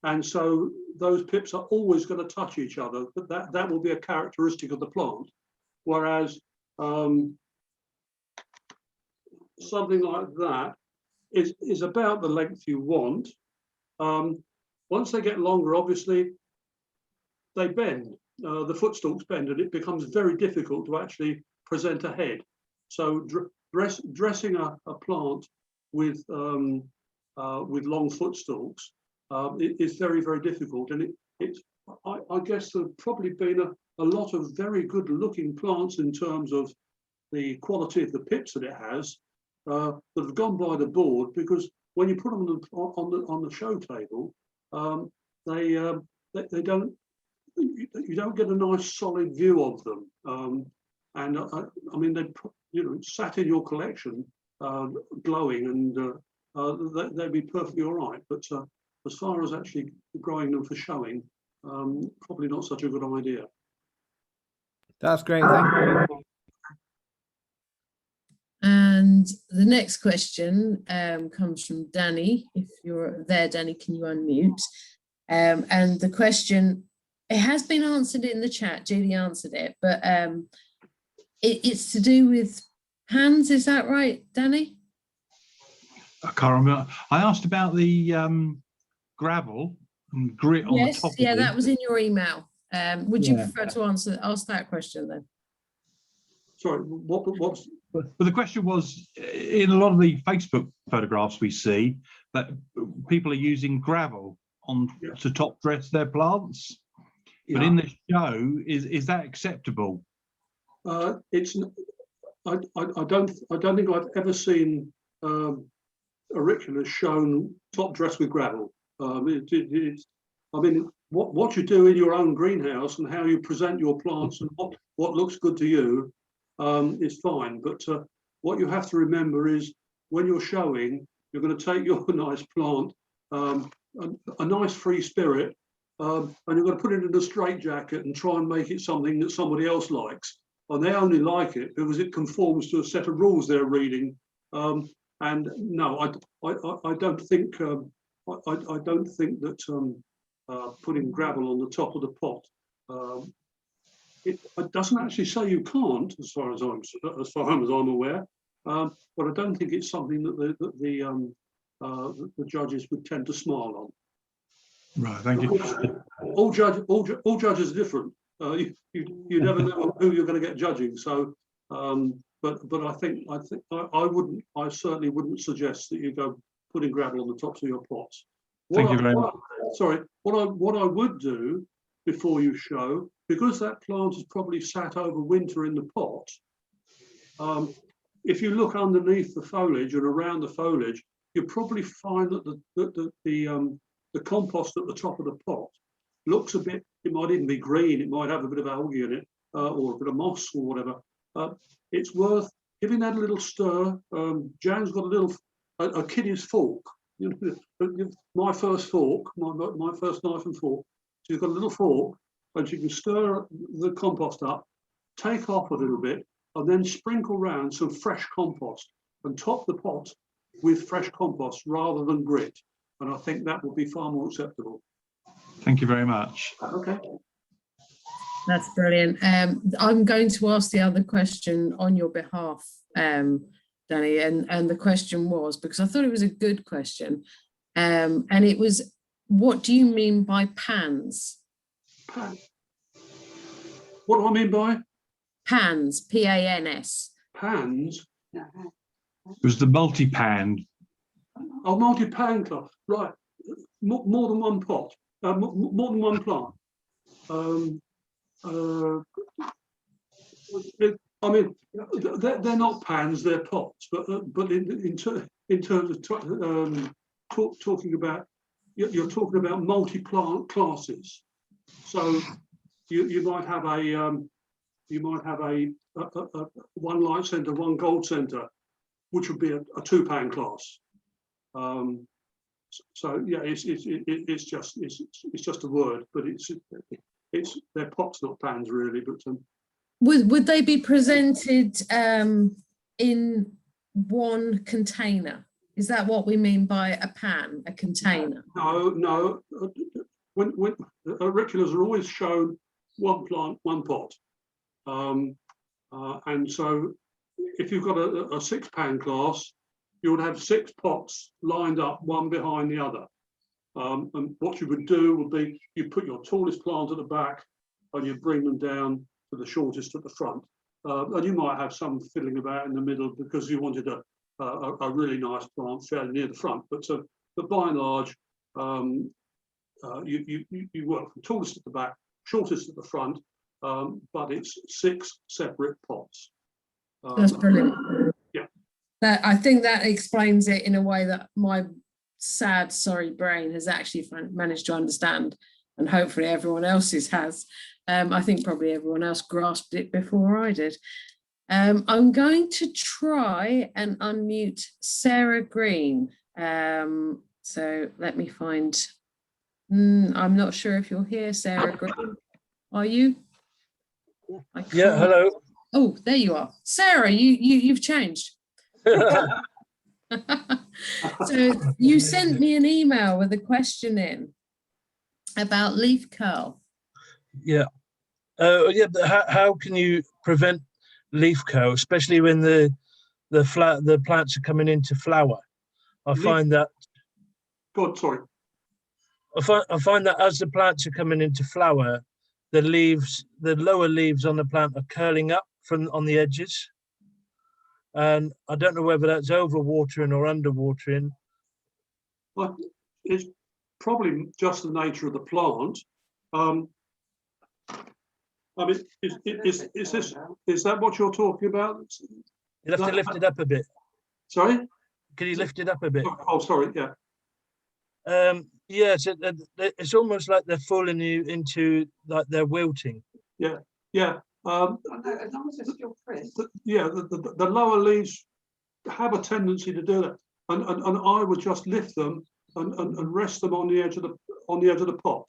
Speaker 2: And so those pips are always going to touch each other, but that will be a characteristic of the plant. Whereas something like that is about the length you want. Once they get longer, obviously, they bend. The footstalks bend, and it becomes very difficult to actually present a head. So dressing a plant with long footstalks is very, very difficult. And I guess there's probably been a lot of very good looking plants in terms of the quality of the pips that it has that have gone by the board, because when you put them on the show table, they don't, you don't get a nice solid view of them. And I mean, they, you know, sat in your collection glowing, and they'd be perfectly all right. But as far as actually growing them for showing, probably not such a good idea.
Speaker 5: That's great. Thank you.
Speaker 1: And the next question comes from Danny. If you're there, Danny, can you unmute? And the question, it has been answered in the chat. Julie answered it, but it's to do with hands. Is that right, Danny?
Speaker 6: I can't remember. I asked about the gravel and grit on the top.
Speaker 1: Yeah, that was in your email. Would you
Speaker 5: Yeah.
Speaker 1: prefer to ask that question then?
Speaker 2: Sorry, what's
Speaker 6: But the question was, in a lot of the Facebook photographs we see, that people are using gravel to top dress their plants. But in the show, is that acceptable?
Speaker 2: It's. I don't think I've ever seen auriculas shown top dressed with gravel. I mean, what you do in your own greenhouse and how you present your plants and what looks good to you is fine. But what you have to remember is when you're showing, you're going to take your nice plant, a nice free spirit, and you're going to put it in a straitjacket and try and make it something that somebody else likes. And they only like it because it conforms to a set of rules they're reading. And no, I don't think I don't think that putting gravel on the top of the pot. It doesn't actually say you can't, as far as I'm aware. But I don't think it's something that the judges would tend to smile on.
Speaker 6: Right, thank you.
Speaker 2: All judges are different. You never know who you're going to get judging. So, but I certainly wouldn't suggest that you go putting gravel on the tops of your pots.
Speaker 6: Thank you very much.
Speaker 2: Sorry, what I would do before you show, because that plant has probably sat over winter in the pot. If you look underneath the foliage and around the foliage, you'll probably find that the compost at the top of the pot looks a bit, it might even be green, it might have a bit of algae in it, or a bit of moss or whatever. It's worth giving that a little stir. Jan's got a kiddie's fork. My first fork, my first knife and fork. She's got a little fork, and she can stir the compost up, take off a little bit, and then sprinkle around some fresh compost and top the pot with fresh compost rather than grit. And I think that would be far more acceptable.
Speaker 6: Thank you very much.
Speaker 2: Okay.
Speaker 1: That's brilliant. I'm going to ask the other question on your behalf, Danny, and the question was, because I thought it was a good question, and it was, what do you mean by pans?
Speaker 2: What do I mean by?
Speaker 1: Pans, P-A-N-S.
Speaker 2: Pans?
Speaker 6: It was the multi-pan.
Speaker 2: Oh, multi-pan class, right? More than one pot, more than one plant. I mean, they're not pans, they're pots. But in terms of talking about, you're talking about multi-plant classes. So you might have a one light center, one gold center, which would be a 2-pan class. So yeah, it's just a word, but they're pots, not pans, really. But
Speaker 1: would they be presented in one container? Is that what we mean by a pan, a container?
Speaker 2: No. When auriculas are always shown one plant, one pot, and so if you've got a 6-pan class, you would have 6 pots lined up, one behind the other. And what you would do would be you put your tallest plant at the back, and you bring them down to the shortest at the front. And you might have some fiddling about in the middle because you wanted a really nice plant fairly near the front. But by and large, you work from tallest at the back, shortest at the front, but it's 6 separate pots.
Speaker 1: That's brilliant.
Speaker 2: Yeah.
Speaker 1: I think that explains it in a way that my sad, sorry brain has actually managed to understand, and hopefully everyone else's has. I think probably everyone else grasped it before I did. I'm going to try and unmute Sarah Green. So let me find, I'm not sure if you're here, Sarah Green. Are you?
Speaker 7: Yeah, hello.
Speaker 1: Oh, there you are. Sarah, you've changed. So you sent me an email with a question in about leaf curl.
Speaker 7: Yeah. Yeah, but how can you prevent leaf curl, especially when the plants are coming into flower? I find that.
Speaker 2: God, sorry.
Speaker 7: I find that as the plants are coming into flower, the lower leaves on the plant are curling up on the edges. And I don't know whether that's overwatering or underwatering.
Speaker 2: Well, it's probably just the nature of the plant. I mean, is that what you're talking about?
Speaker 7: You'll have to lift it up a bit.
Speaker 2: Sorry?
Speaker 7: Can you lift it up a bit?
Speaker 2: Oh, sorry, yeah.
Speaker 7: Yeah, so it's almost like they're falling you into, like they're wilting.
Speaker 2: Yeah.
Speaker 3: As long as it's still crisp.
Speaker 2: Yeah, the lower leaves have a tendency to do that, and I would just lift them and rest them on the edge of the pot.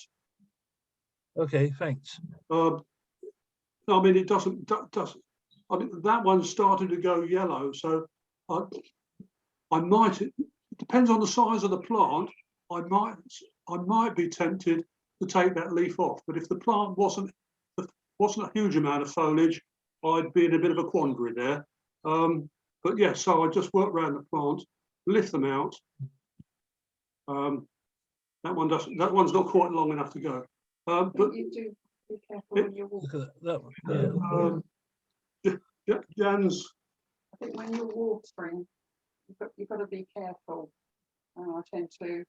Speaker 7: Okay, thanks.
Speaker 2: I mean, it doesn't. I mean, that one started to go yellow, so I might. It depends on the size of the plant. I might be tempted to take that leaf off, but if the plant wasn't a huge amount of foliage, I'd be in a bit of a quandary there. But yeah, so I just work around the plant, lift them out. That one's not quite long enough to go. But
Speaker 3: you do be careful when you walk.
Speaker 7: Look at that one. Yeah.
Speaker 2: Jan's.
Speaker 3: I think when you're watering, you've got to be careful. I tend to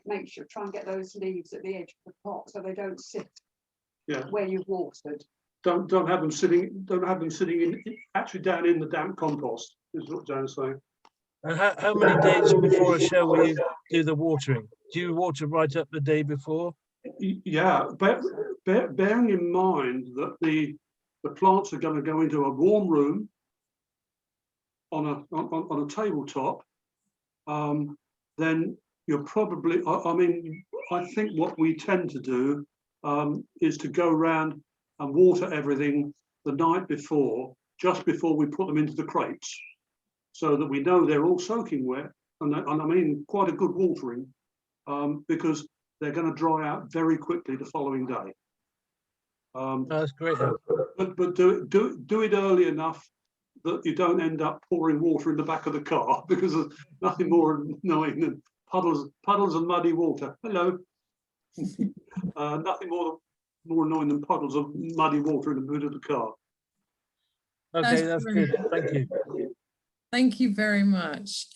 Speaker 3: make sure, try and get those leaves at the edge of the pot so they don't sit where you've watered.
Speaker 2: Don't have them sitting. Don't have them sitting in actually down in the damp compost. Is what Jan's saying.
Speaker 7: And how many days before a show will you do the watering? Do you water right up the day before?
Speaker 2: Yeah, but bearing in mind that the plants are going to go into a warm room on a tabletop, then you're probably. I mean, I think what we tend to do is to go around and water everything the night before, just before we put them into the crates, so that we know they're all soaking wet, and I mean quite a good watering, because they're going to dry out very quickly the following day.
Speaker 7: That's great.
Speaker 2: But do it early enough that you don't end up pouring water in the back of the car, because there's nothing more annoying than puddles of muddy water. Hello. Nothing more annoying than puddles of muddy water in the boot of the car.
Speaker 7: Okay, that's good. Thank you.
Speaker 1: Thank you very much.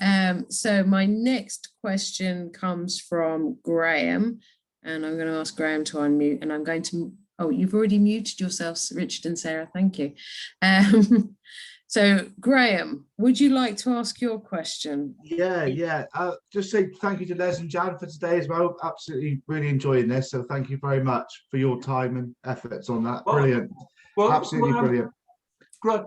Speaker 1: So my next question comes from Graham, and I'm going to ask Graham to unmute, and I'm going to, oh, you've already muted yourselves, Richard and Sarah, thank you. So Graham, would you like to ask your question?
Speaker 8: Yeah. Just say thank you to Les and Jan for today as well. Absolutely really enjoying this. So thank you very much for your time and efforts on that. Brilliant.
Speaker 2: Well,
Speaker 8: Absolutely brilliant.
Speaker 2: Great.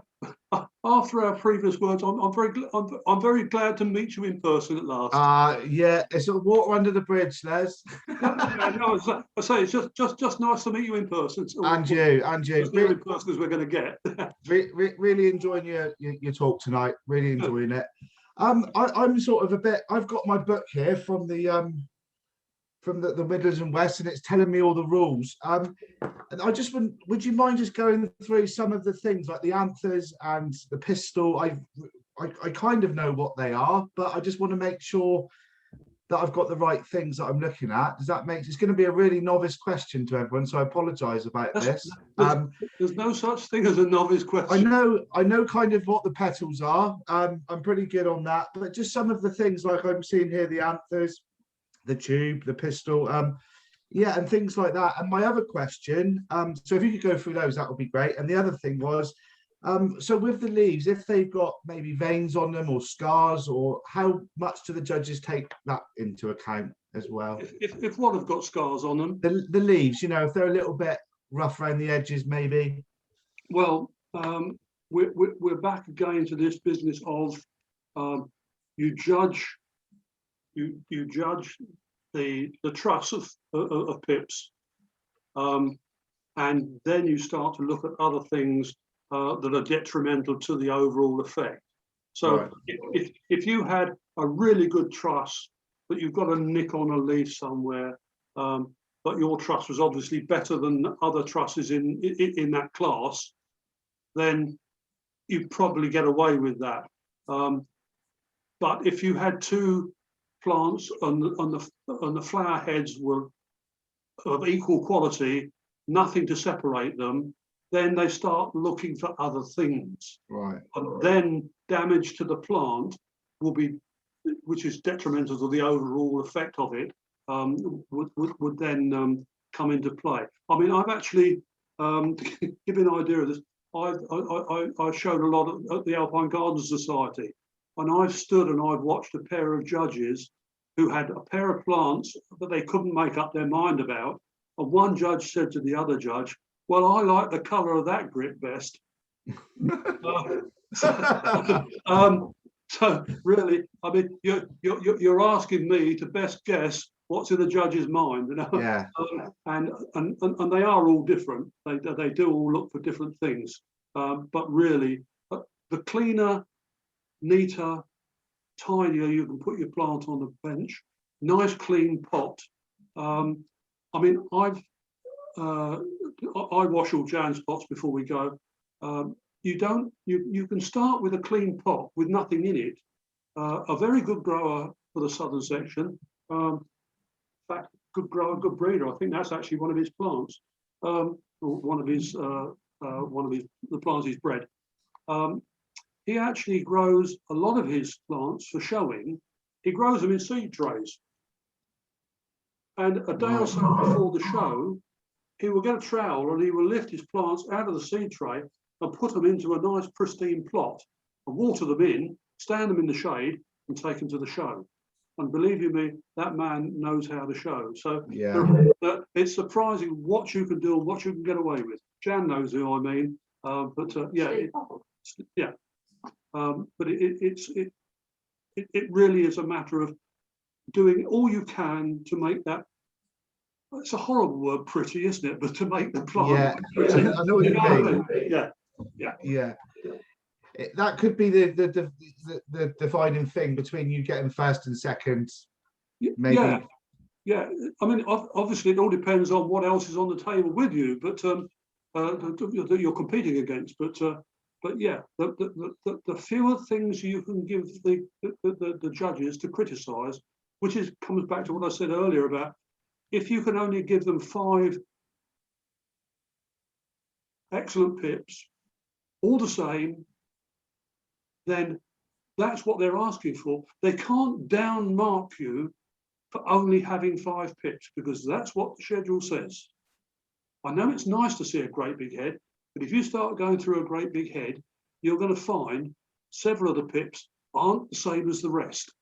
Speaker 2: After our previous words, I'm very glad to meet you in person at last.
Speaker 8: Yeah, it's a water under the bridge, Les.
Speaker 2: No, I say it's just nice to meet you in person.
Speaker 8: And you.
Speaker 2: As near in person as we're going to get.
Speaker 8: Really enjoying your talk tonight. Really enjoying it. I'm sort of a bit. I've got my book here from the Midlands and West, and it's telling me all the rules. And I just would you mind just going through some of the things like the anthers and the pistol? I kind of know what they are, but I just want to make sure that I've got the right things that I'm looking at. Does that make it's going to be a really novice question to everyone, so I apologize about this.
Speaker 2: There's no such thing as a novice question.
Speaker 8: I know kind of what the petals are. I'm pretty good on that, but just some of the things like I'm seeing here, the anthers, the tube, the pistol, yeah, and things like that. And my other question, so if you could go through those, that would be great. And the other thing was, so with the leaves, if they've got maybe veins on them or scars, or how much do the judges take that into account as well?
Speaker 2: If one have got scars on them,
Speaker 8: the leaves, you know, if they're a little bit rough around the edges, maybe.
Speaker 2: Well, we're back again to this business of you judge the truss of pips, and then you start to look at other things that are detrimental to the overall effect. So
Speaker 8: right.
Speaker 2: if you had a really good truss, but you've got a nick on a leaf somewhere, but your truss was obviously better than other trusses in that class, then you'd probably get away with that. But if you had two plants and the flower heads were of equal quality, nothing to separate them, then they start looking for other things.
Speaker 8: Right.
Speaker 2: And then damage to the plant will be, which is detrimental to the overall effect of it, would then come into play. I mean, I've actually, to give you an idea of this, I've showed a lot at the Alpine Gardens Society, and I've stood and I've watched a pair of judges who had a pair of plants that they couldn't make up their mind about. And one judge said to the other judge, "Well, I like the colour of that grip best." So really, I mean, you're asking me to best guess what's in the judge's mind, you know?
Speaker 8: Yeah.
Speaker 2: And they are all different. They do all look for different things. But really, the cleaner, neater, tidier you can put your plant on the bench, nice clean pot. I mean, I wash all Jan's pots before we go. You can start with a clean pot with nothing in it. A very good grower for the southern section. In fact, good grower, good breeder. I think that's actually one of his plants. Or one of the plants he's bred. He actually grows a lot of his plants for showing. He grows them in seed trays. And a day or so before the show, he will get a trowel and he will lift his plants out of the seed tray and put them into a nice pristine plot and water them in, stand them in the shade and take them to the show. And believe you me, that man knows how to show. So yeah, it's surprising what you can do and what you can get away with. Jan knows who I mean, but it really is a matter of doing all you can to make that. It's a horrible word, pretty, isn't it? But to make the plant pretty.
Speaker 8: I know what you mean.
Speaker 2: Yeah.
Speaker 8: That could be the dividing thing between you getting first and second. Maybe.
Speaker 2: Yeah. I mean, obviously, it all depends on what else is on the table with you, but that you're competing against. But yeah, the fewer things you can give the judges to criticise, which comes back to what I said earlier about if you can only give them 5 excellent pips, all the same, then that's what they're asking for. They can't down mark you for only having 5 pips, because that's what the schedule says. I know it's nice to see a great big head, but if you start going through a great big head, you're going to find several of the pips aren't the same as the rest.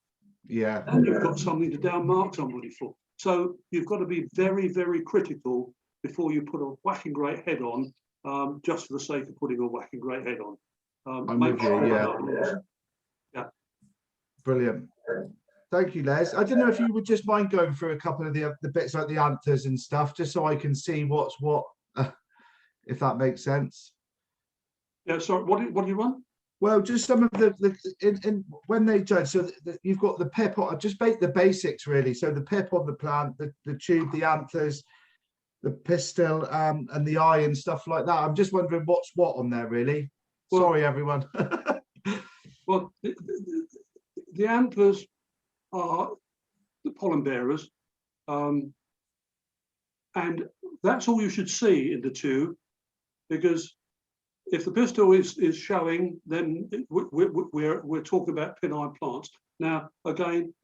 Speaker 8: Yeah.
Speaker 2: And you've got something to down mark somebody for. So you've got to be very, very critical before you put a whacking great head on, just for the sake of putting a whacking great head on.
Speaker 8: I'm with you,
Speaker 2: yeah.
Speaker 8: Brilliant. Thank you, Les. I don't know if you would just mind going through a couple of the bits like the anthers and stuff, just so I can see what's what, if that makes sense.
Speaker 2: Yeah, sorry, what do you want?
Speaker 8: Well, just some of when they judge, so you've got the pip on, just the basics really. So the pip on the plant, the tube, the anthers, the pistil, and the eye and stuff like that. I'm just wondering what's what on there really. Well, sorry, everyone.
Speaker 2: Well, the anthers are the pollen bearers, and that's all you should see in the tube, because if the pistil is showing, then we're talking about pineye plants. Now, again,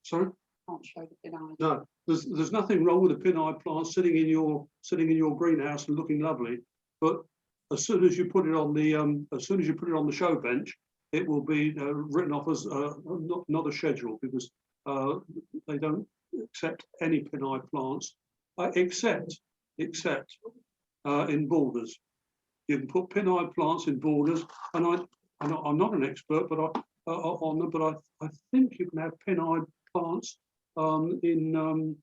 Speaker 2: sorry.
Speaker 3: Can't show the pineye.
Speaker 2: No, there's nothing wrong with a pineye plant sitting in your greenhouse and looking lovely, but as soon as you put it on the show bench, it will be written off as not a schedule, because they don't accept any pineye plants except in borders. You can put pineye plants in borders, and I'm not an expert, but I think you can have pineye plants in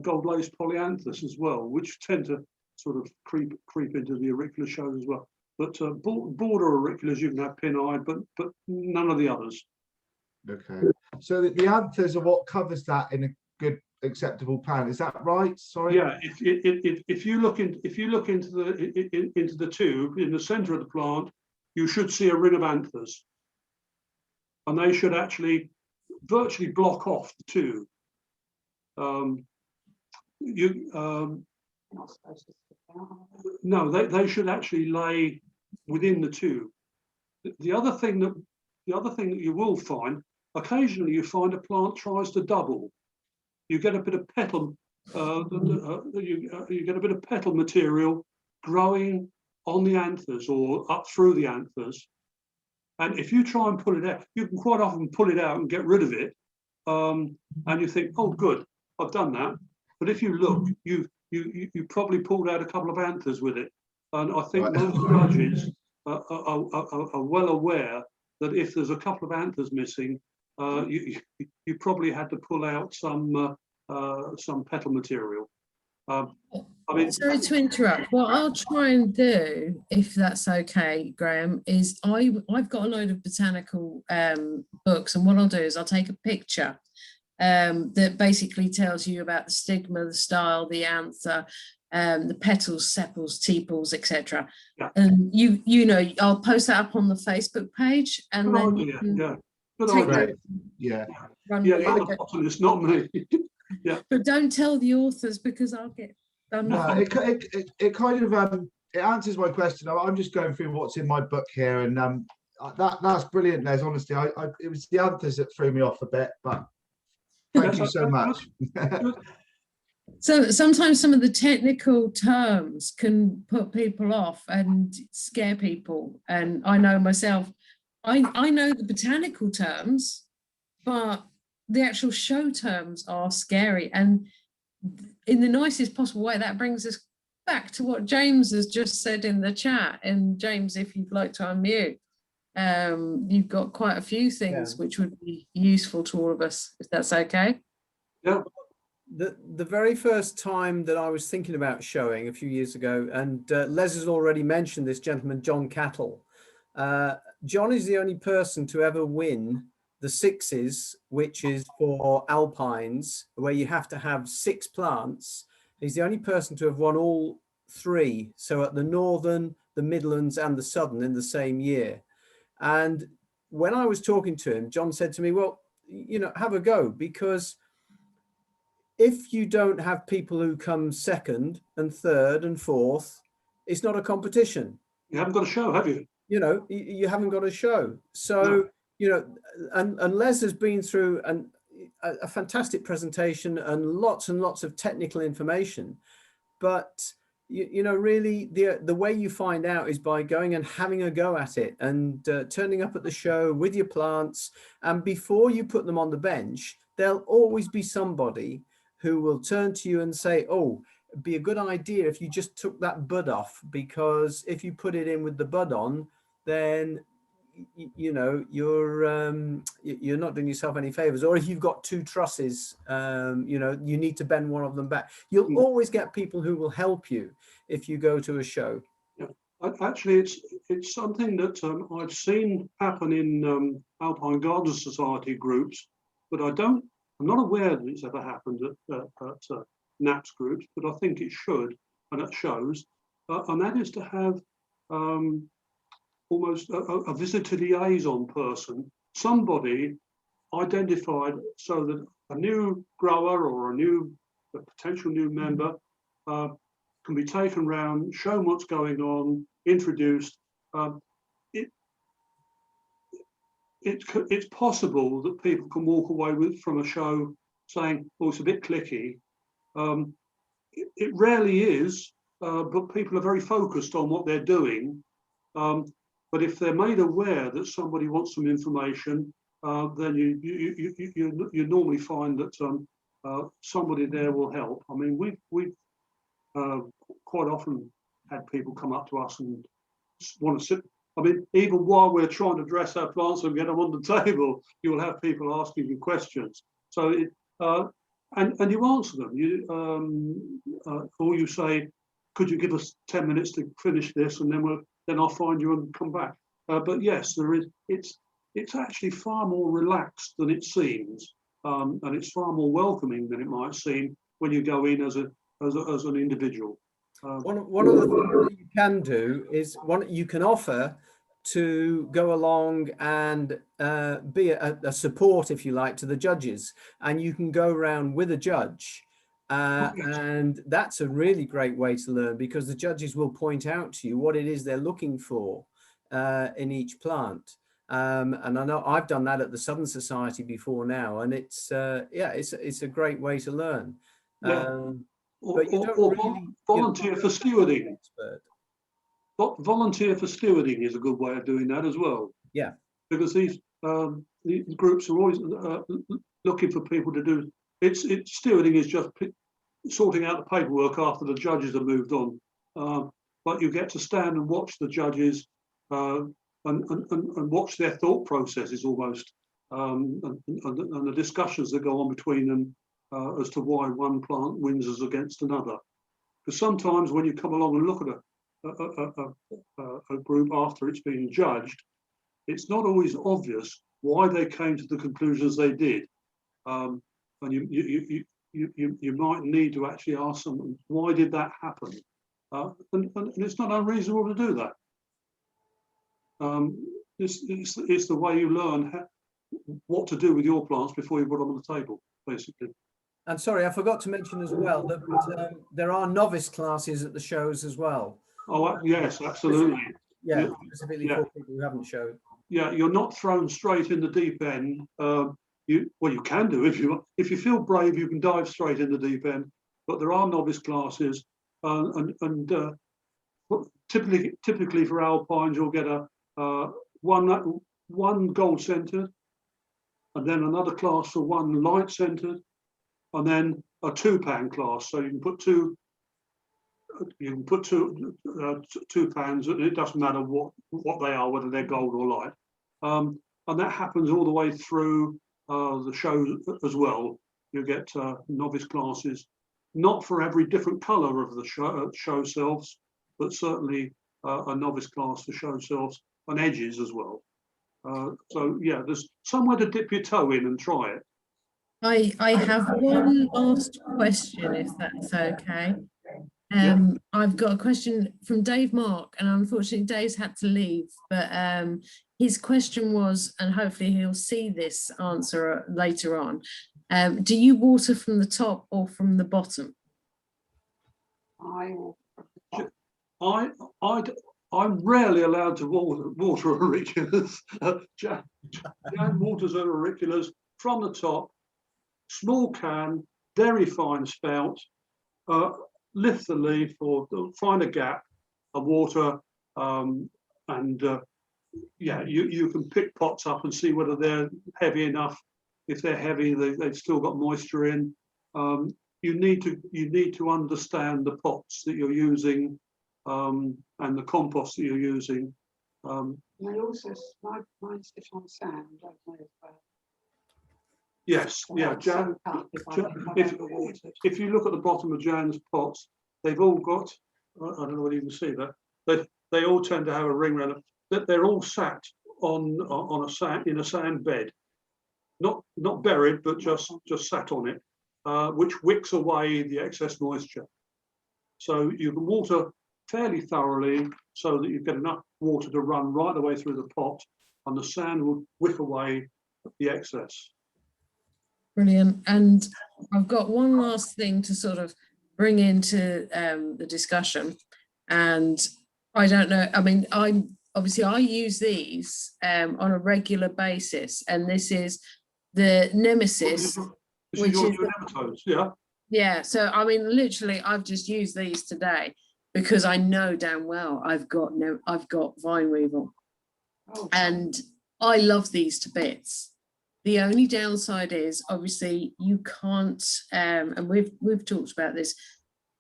Speaker 2: gold lace polyanthus as well, which tend to sort of creep into the auricula shows as well. But border auriculas you can have pineye, but none of the others.
Speaker 8: Okay, so the anthers are what covers that in a good acceptable pan. Is that right? Sorry.
Speaker 2: Yeah, if you look into the tube in the centre of the plant, you should see a ring of anthers, and they should actually virtually block off the tube. No, they should actually lay within the tube. The other thing that you will find, occasionally you find a plant tries to double. You get a bit of petal, you get a bit of petal material growing on the anthers or up through the anthers. And if you try and pull it out, you can quite often pull it out and get rid of it. And you think, oh, good, I've done that. But if you look, you probably pulled out a couple of anthers with it. And I think most judges are well aware that if there's a couple of anthers missing, you probably had to pull out some petal material. I mean,
Speaker 1: sorry to interrupt. What I'll try and do, if that's okay, Graham, is I've got a load of botanical books, and what I'll do is I'll take a picture that basically tells you about the stigma, the style, the anther, the petals, sepals, tepals, etc.
Speaker 2: Yeah.
Speaker 1: And you know, I'll post that up on the Facebook page, and then you can take that.
Speaker 8: Yeah.
Speaker 2: It's not me. Yeah.
Speaker 1: But don't tell the authors, because I'll get done.
Speaker 8: No, it kind of it answers my question. I'm just going through what's in my book here, and that's brilliant, Les. Honestly, it was the anthers that threw me off a bit, but thank you so much.
Speaker 1: So sometimes some of the technical terms can put people off and scare people. And I know myself, I know the botanical terms, but the actual show terms are scary. And in the nicest possible way, that brings us back to what James has just said in the chat. And James, if you'd like to unmute, you've got quite a few things which would be useful to all of us, if that's okay.
Speaker 2: Yeah.
Speaker 4: The very first time that I was thinking about showing a few years ago, and Les has already mentioned this gentleman, John Cattle. John is the only person to ever win the sixes, which is for alpines, where you have to have 6 plants. He's the only person to have won all 3. So at the Northern, the Midlands and the Southern in the same year. And when I was talking to him, John said to me, well, you know, have a go, because if you don't have people who come 2nd and 3rd and 4th, it's not a competition.
Speaker 2: You haven't got a show, have you?
Speaker 4: you know, you haven't got a show. So, you know, and Les has been through a fantastic presentation and lots of technical information. But, you know, really the way you find out is by going and having a go at it and turning up at the show with your plants. And before you put them on the bench, there'll always be somebody who will turn to you and say, oh, it'd be a good idea if you just took that bud off, because if you put it in with the bud on, then you know you're not doing yourself any favors. Or if you've got two trusses, you know, you need to bend one of them back. You'll always get people who will help you if you go to a show.
Speaker 2: Yeah. Actually, it's something that I've seen happen in Alpine Garden Society groups, but I'm not aware that it's ever happened at NAPS groups, but I think it should, and it shows, and that is to have almost a visitor liaison person, somebody identified so that a new grower or a potential new member can be taken round, shown what's going on, introduced. It's possible that people can walk away from a show saying, "Oh, it's a bit clicky." It rarely is, but people are very focused on what they're doing. But if they're made aware that somebody wants some information, then you normally find that somebody there will help. I mean, we've quite often had people come up to us and want to sit. I mean, even while we're trying to dress our plants and get them on the table, you'll have people asking you questions. So, and you answer them. Or you say, "Could you give us 10 minutes to finish this, and then I'll find you and come back." But yes, there is. It's actually far more relaxed than it seems, and it's far more welcoming than it might seem when you go in as an individual.
Speaker 4: One of the things that you can do is you can offer to go along and be a support, if you like, to the judges, and you can go around with a judge. And that's a really great way to learn, because the judges will point out to you what it is they're looking for in each plant. And I know I've done that at the Southern Society before now, and it's a great way to learn. But you don't really
Speaker 2: volunteer for stewarding. Volunteer for stewarding is a good way of doing that as well.
Speaker 4: Yeah,
Speaker 2: because these groups are always looking for people to do. Stewarding is just sorting out the paperwork after the judges have moved on, but you get to stand and watch the judges and watch their thought processes almost, and the discussions that go on between them as to why one plant wins as against another. Because sometimes when you come along and look at a group after it's been judged, it's not always obvious why they came to the conclusions they did, and you might need to actually ask them, why did that happen? And it's not unreasonable to do that. It's the way you learn what to do with your plants before you put them on the table, basically.
Speaker 4: And sorry, I forgot to mention as well that there are novice classes at the shows as well.
Speaker 2: Oh, yes, absolutely.
Speaker 4: Specifically for people who haven't showed.
Speaker 2: Yeah, you're not thrown straight in the deep end. You can do if you feel brave, you can dive straight in the deep end. But there are novice classes, and typically for alpines, you'll get one gold centered, and then another class for one light centered, and then a 2-pan class. So you can put two pans. It doesn't matter what they are, whether they're gold or light, and that happens all the way through the show as well. You get novice classes, not for every different color of the show shelves, but certainly a novice class for show shelves and edges as well. So yeah, there's somewhere to dip your toe in and try it.
Speaker 1: I have one last question, if that's okay. I've got a question from Dave Mark, and unfortunately Dave's had to leave, but his question was, and hopefully he'll see this answer later on, do you water from the top or from the bottom?
Speaker 2: I'm rarely allowed to water auriculas. Jan waters her auriculas from the top, small can, very fine spout, lift the leaf or find a gap, a water, yeah, you can pick pots up and see whether they're heavy enough. If they're heavy, they've still got moisture in. You need to understand the pots that you're using and the compost that you're using.
Speaker 3: They also mine sit on sand, don't they?
Speaker 2: Yes, yeah, Jan. If you look at the bottom of Jan's pots, they've all got. I don't know whether you can see that. They all tend to have a ring around them. That they're all sat on a sand bed, not buried, but just sat on it, which wicks away the excess moisture. So you can water fairly thoroughly so that you get enough water to run right the way through the pot, and the sand will wick away the excess.
Speaker 1: Brilliant. And I've got one last thing to sort of bring into the discussion. And I don't know, I mean, I use these on a regular basis, and this is the Nemesis.
Speaker 2: Which is your nematodes, yeah?
Speaker 1: Yeah, so I mean, literally, I've just used these today because I know damn well I've got vine weevil, and I love these to bits. The only downside is obviously you can't, and we've talked about this,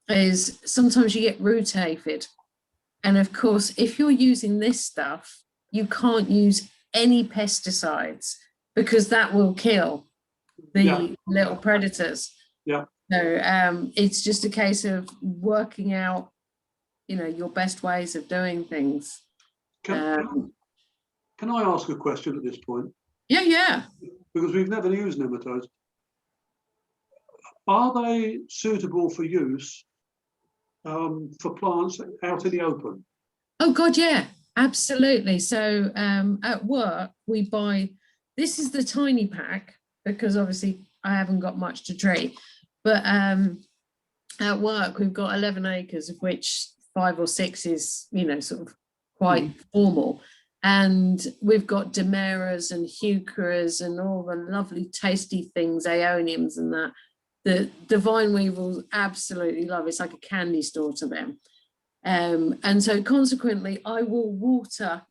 Speaker 1: is sometimes you get root aphid. And of course, if you're using this stuff, you can't use any pesticides because that will kill the little predators.
Speaker 2: Yeah.
Speaker 1: So it's just a case of working out, your best ways of doing things.
Speaker 2: Can I ask a question at this point?
Speaker 1: Yeah.
Speaker 2: Because we've never used nematodes. Are they suitable for use for plants out in the open?
Speaker 1: Oh God, yeah, absolutely. So at work we buy, this is the tiny pack because obviously I haven't got much to treat, but at work we've got 11 acres of which 5 or 6 is, sort of quite formal. And we've got Demeras and Heucheras and all the lovely tasty things, Aeoniums and that. The vine weevils absolutely love. It's like a candy store to them. And so consequently, I will water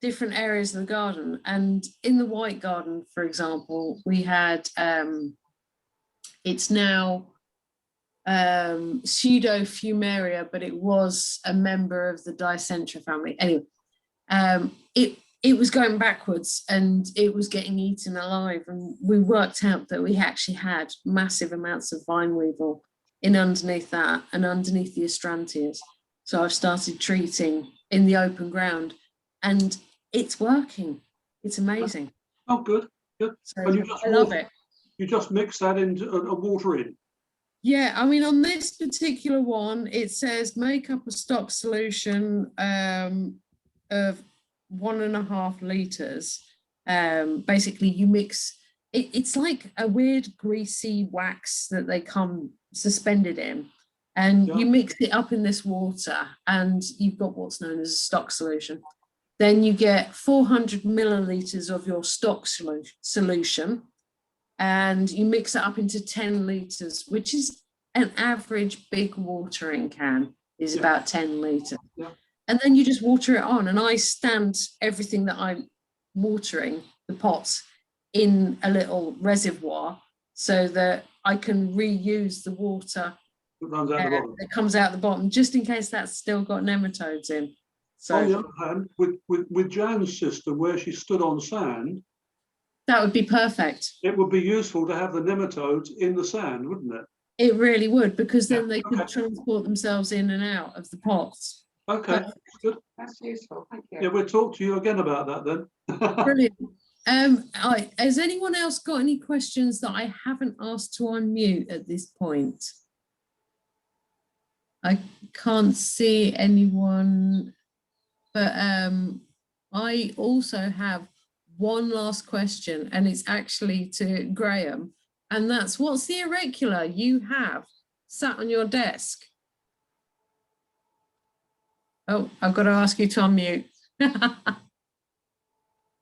Speaker 1: different areas of the garden. And in the White Garden, for example, we had, it's now Pseudofumaria, but it was a member of the Dicentra family. Anyway, it was going backwards and it was getting eaten alive, and we worked out that we actually had massive amounts of vine weevil in underneath that and underneath the astrantias. So I've started treating in the open ground and it's working. It's amazing.
Speaker 2: Oh, good.
Speaker 1: So I love it.
Speaker 2: You just mix that into a water in.
Speaker 1: Yeah, I mean, on this particular one, it says make up a stock solution of 1.5 liters. Basically, you mix it's like a weird greasy wax that they come suspended in, and you mix it up in this water, and you've got what's known as a stock solution. Then you get 400 milliliters of your stock solution, and you mix it up into 10 liters, which is an average big watering can is about 10 liters.
Speaker 2: Yeah.
Speaker 1: And then you just water it on, and I stand everything that I'm watering, the pots, in a little reservoir so that I can reuse the water that comes out the bottom, just in case that's still got nematodes in. So
Speaker 2: on the other hand, with Jan's system, where she stood on sand,
Speaker 1: that would be perfect.
Speaker 2: It would be useful to have the nematodes in the sand, wouldn't it?
Speaker 1: It really would, because then they could transport themselves in and out of the pots.
Speaker 2: Okay, good.
Speaker 3: That's useful, thank you.
Speaker 2: Yeah, we'll talk to you again about that then.
Speaker 1: Brilliant. Has anyone else got any questions that I haven't asked to unmute at this point? I can't see anyone, but I also have one last question, and it's actually to Graham, and that's, what's the auricula you have sat on your desk? Oh, I've got to ask you to unmute.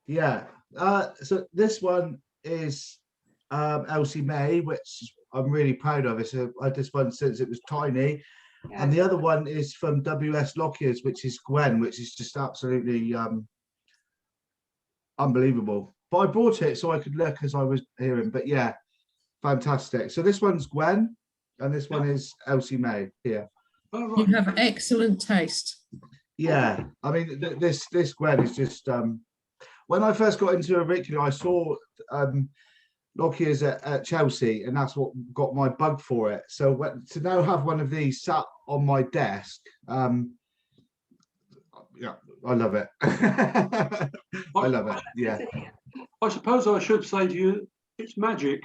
Speaker 8: Yeah. So this one is Elsie May, which I'm really proud of. I had this one since it was tiny.
Speaker 3: Yeah.
Speaker 8: And the other one is from WS Lockyer's, which is Gwen, which is just absolutely unbelievable. But I brought it so I could look as I was hearing. But yeah, fantastic. So this one's Gwen, and this one is Elsie May here.
Speaker 2: Oh,
Speaker 1: You
Speaker 2: right.
Speaker 1: have excellent taste.
Speaker 8: Yeah, I mean this Gwen is just when I first got into Auricula, I saw Lockyer's at Chelsea, and that's what got my bug for it. So to now have one of these sat on my desk, yeah, I love it. I love it. Yeah.
Speaker 2: I suppose I should say to you, it's magic.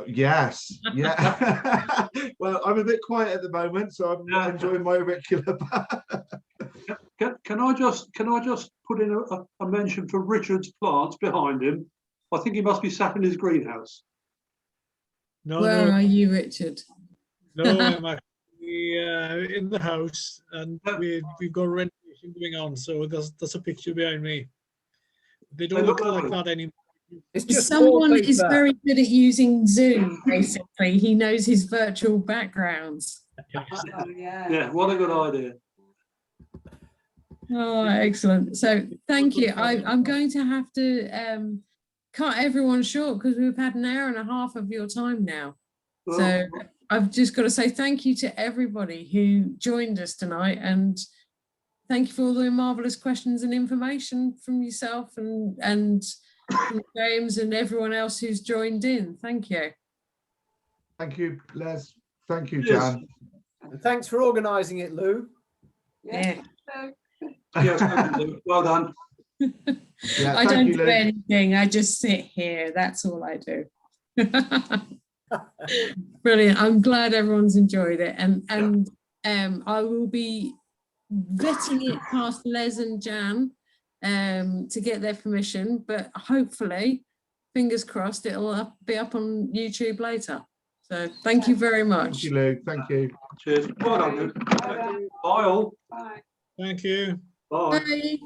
Speaker 8: Yes. Yeah. Well, I'm a bit quiet at the moment, so I'm not enjoying my Auricula.
Speaker 2: Can I just put in a mention for Richard's plants behind him? I think he must be sat in his greenhouse.
Speaker 9: No,
Speaker 1: Where
Speaker 9: no,
Speaker 1: are you, Richard?
Speaker 9: no, I'm actually in the house, and we've got renovation going on, so that's a picture behind me. They don't look like that anymore.
Speaker 4: It's just
Speaker 1: Someone is
Speaker 4: wallpaper.
Speaker 1: very good at using Zoom, basically. He knows his virtual backgrounds.
Speaker 3: Oh, yeah.
Speaker 2: Yeah, what a good idea.
Speaker 1: Oh, excellent. So thank you. I'm going to have to cut everyone short because we've had an hour and a half of your time now.
Speaker 2: Well,
Speaker 1: So I've just got to say thank you to everybody who joined us tonight, and thank you for all the marvelous questions and information from yourself and from James and everyone else who's joined in. Thank you.
Speaker 8: Thank you, Les. Thank you,
Speaker 2: Yes.
Speaker 8: Jan.
Speaker 4: And thanks for organising it, Lou.
Speaker 3: Yeah.
Speaker 2: yes, thank you. Well done.
Speaker 8: Yeah,
Speaker 1: I
Speaker 8: thank
Speaker 1: don't
Speaker 8: you,
Speaker 1: do
Speaker 8: Lou.
Speaker 1: anything. I just sit here. That's all I do. Brilliant. I'm glad everyone's enjoyed it, and I will be vetting it past Les and Jan to get their permission, but hopefully, fingers crossed, it'll be up on YouTube later. So thank you very much.
Speaker 8: Thank you, Lou. Thank you.
Speaker 2: Cheers. Well done. Bye all.
Speaker 3: Bye.
Speaker 9: Thank you.
Speaker 2: Bye.
Speaker 1: Bye.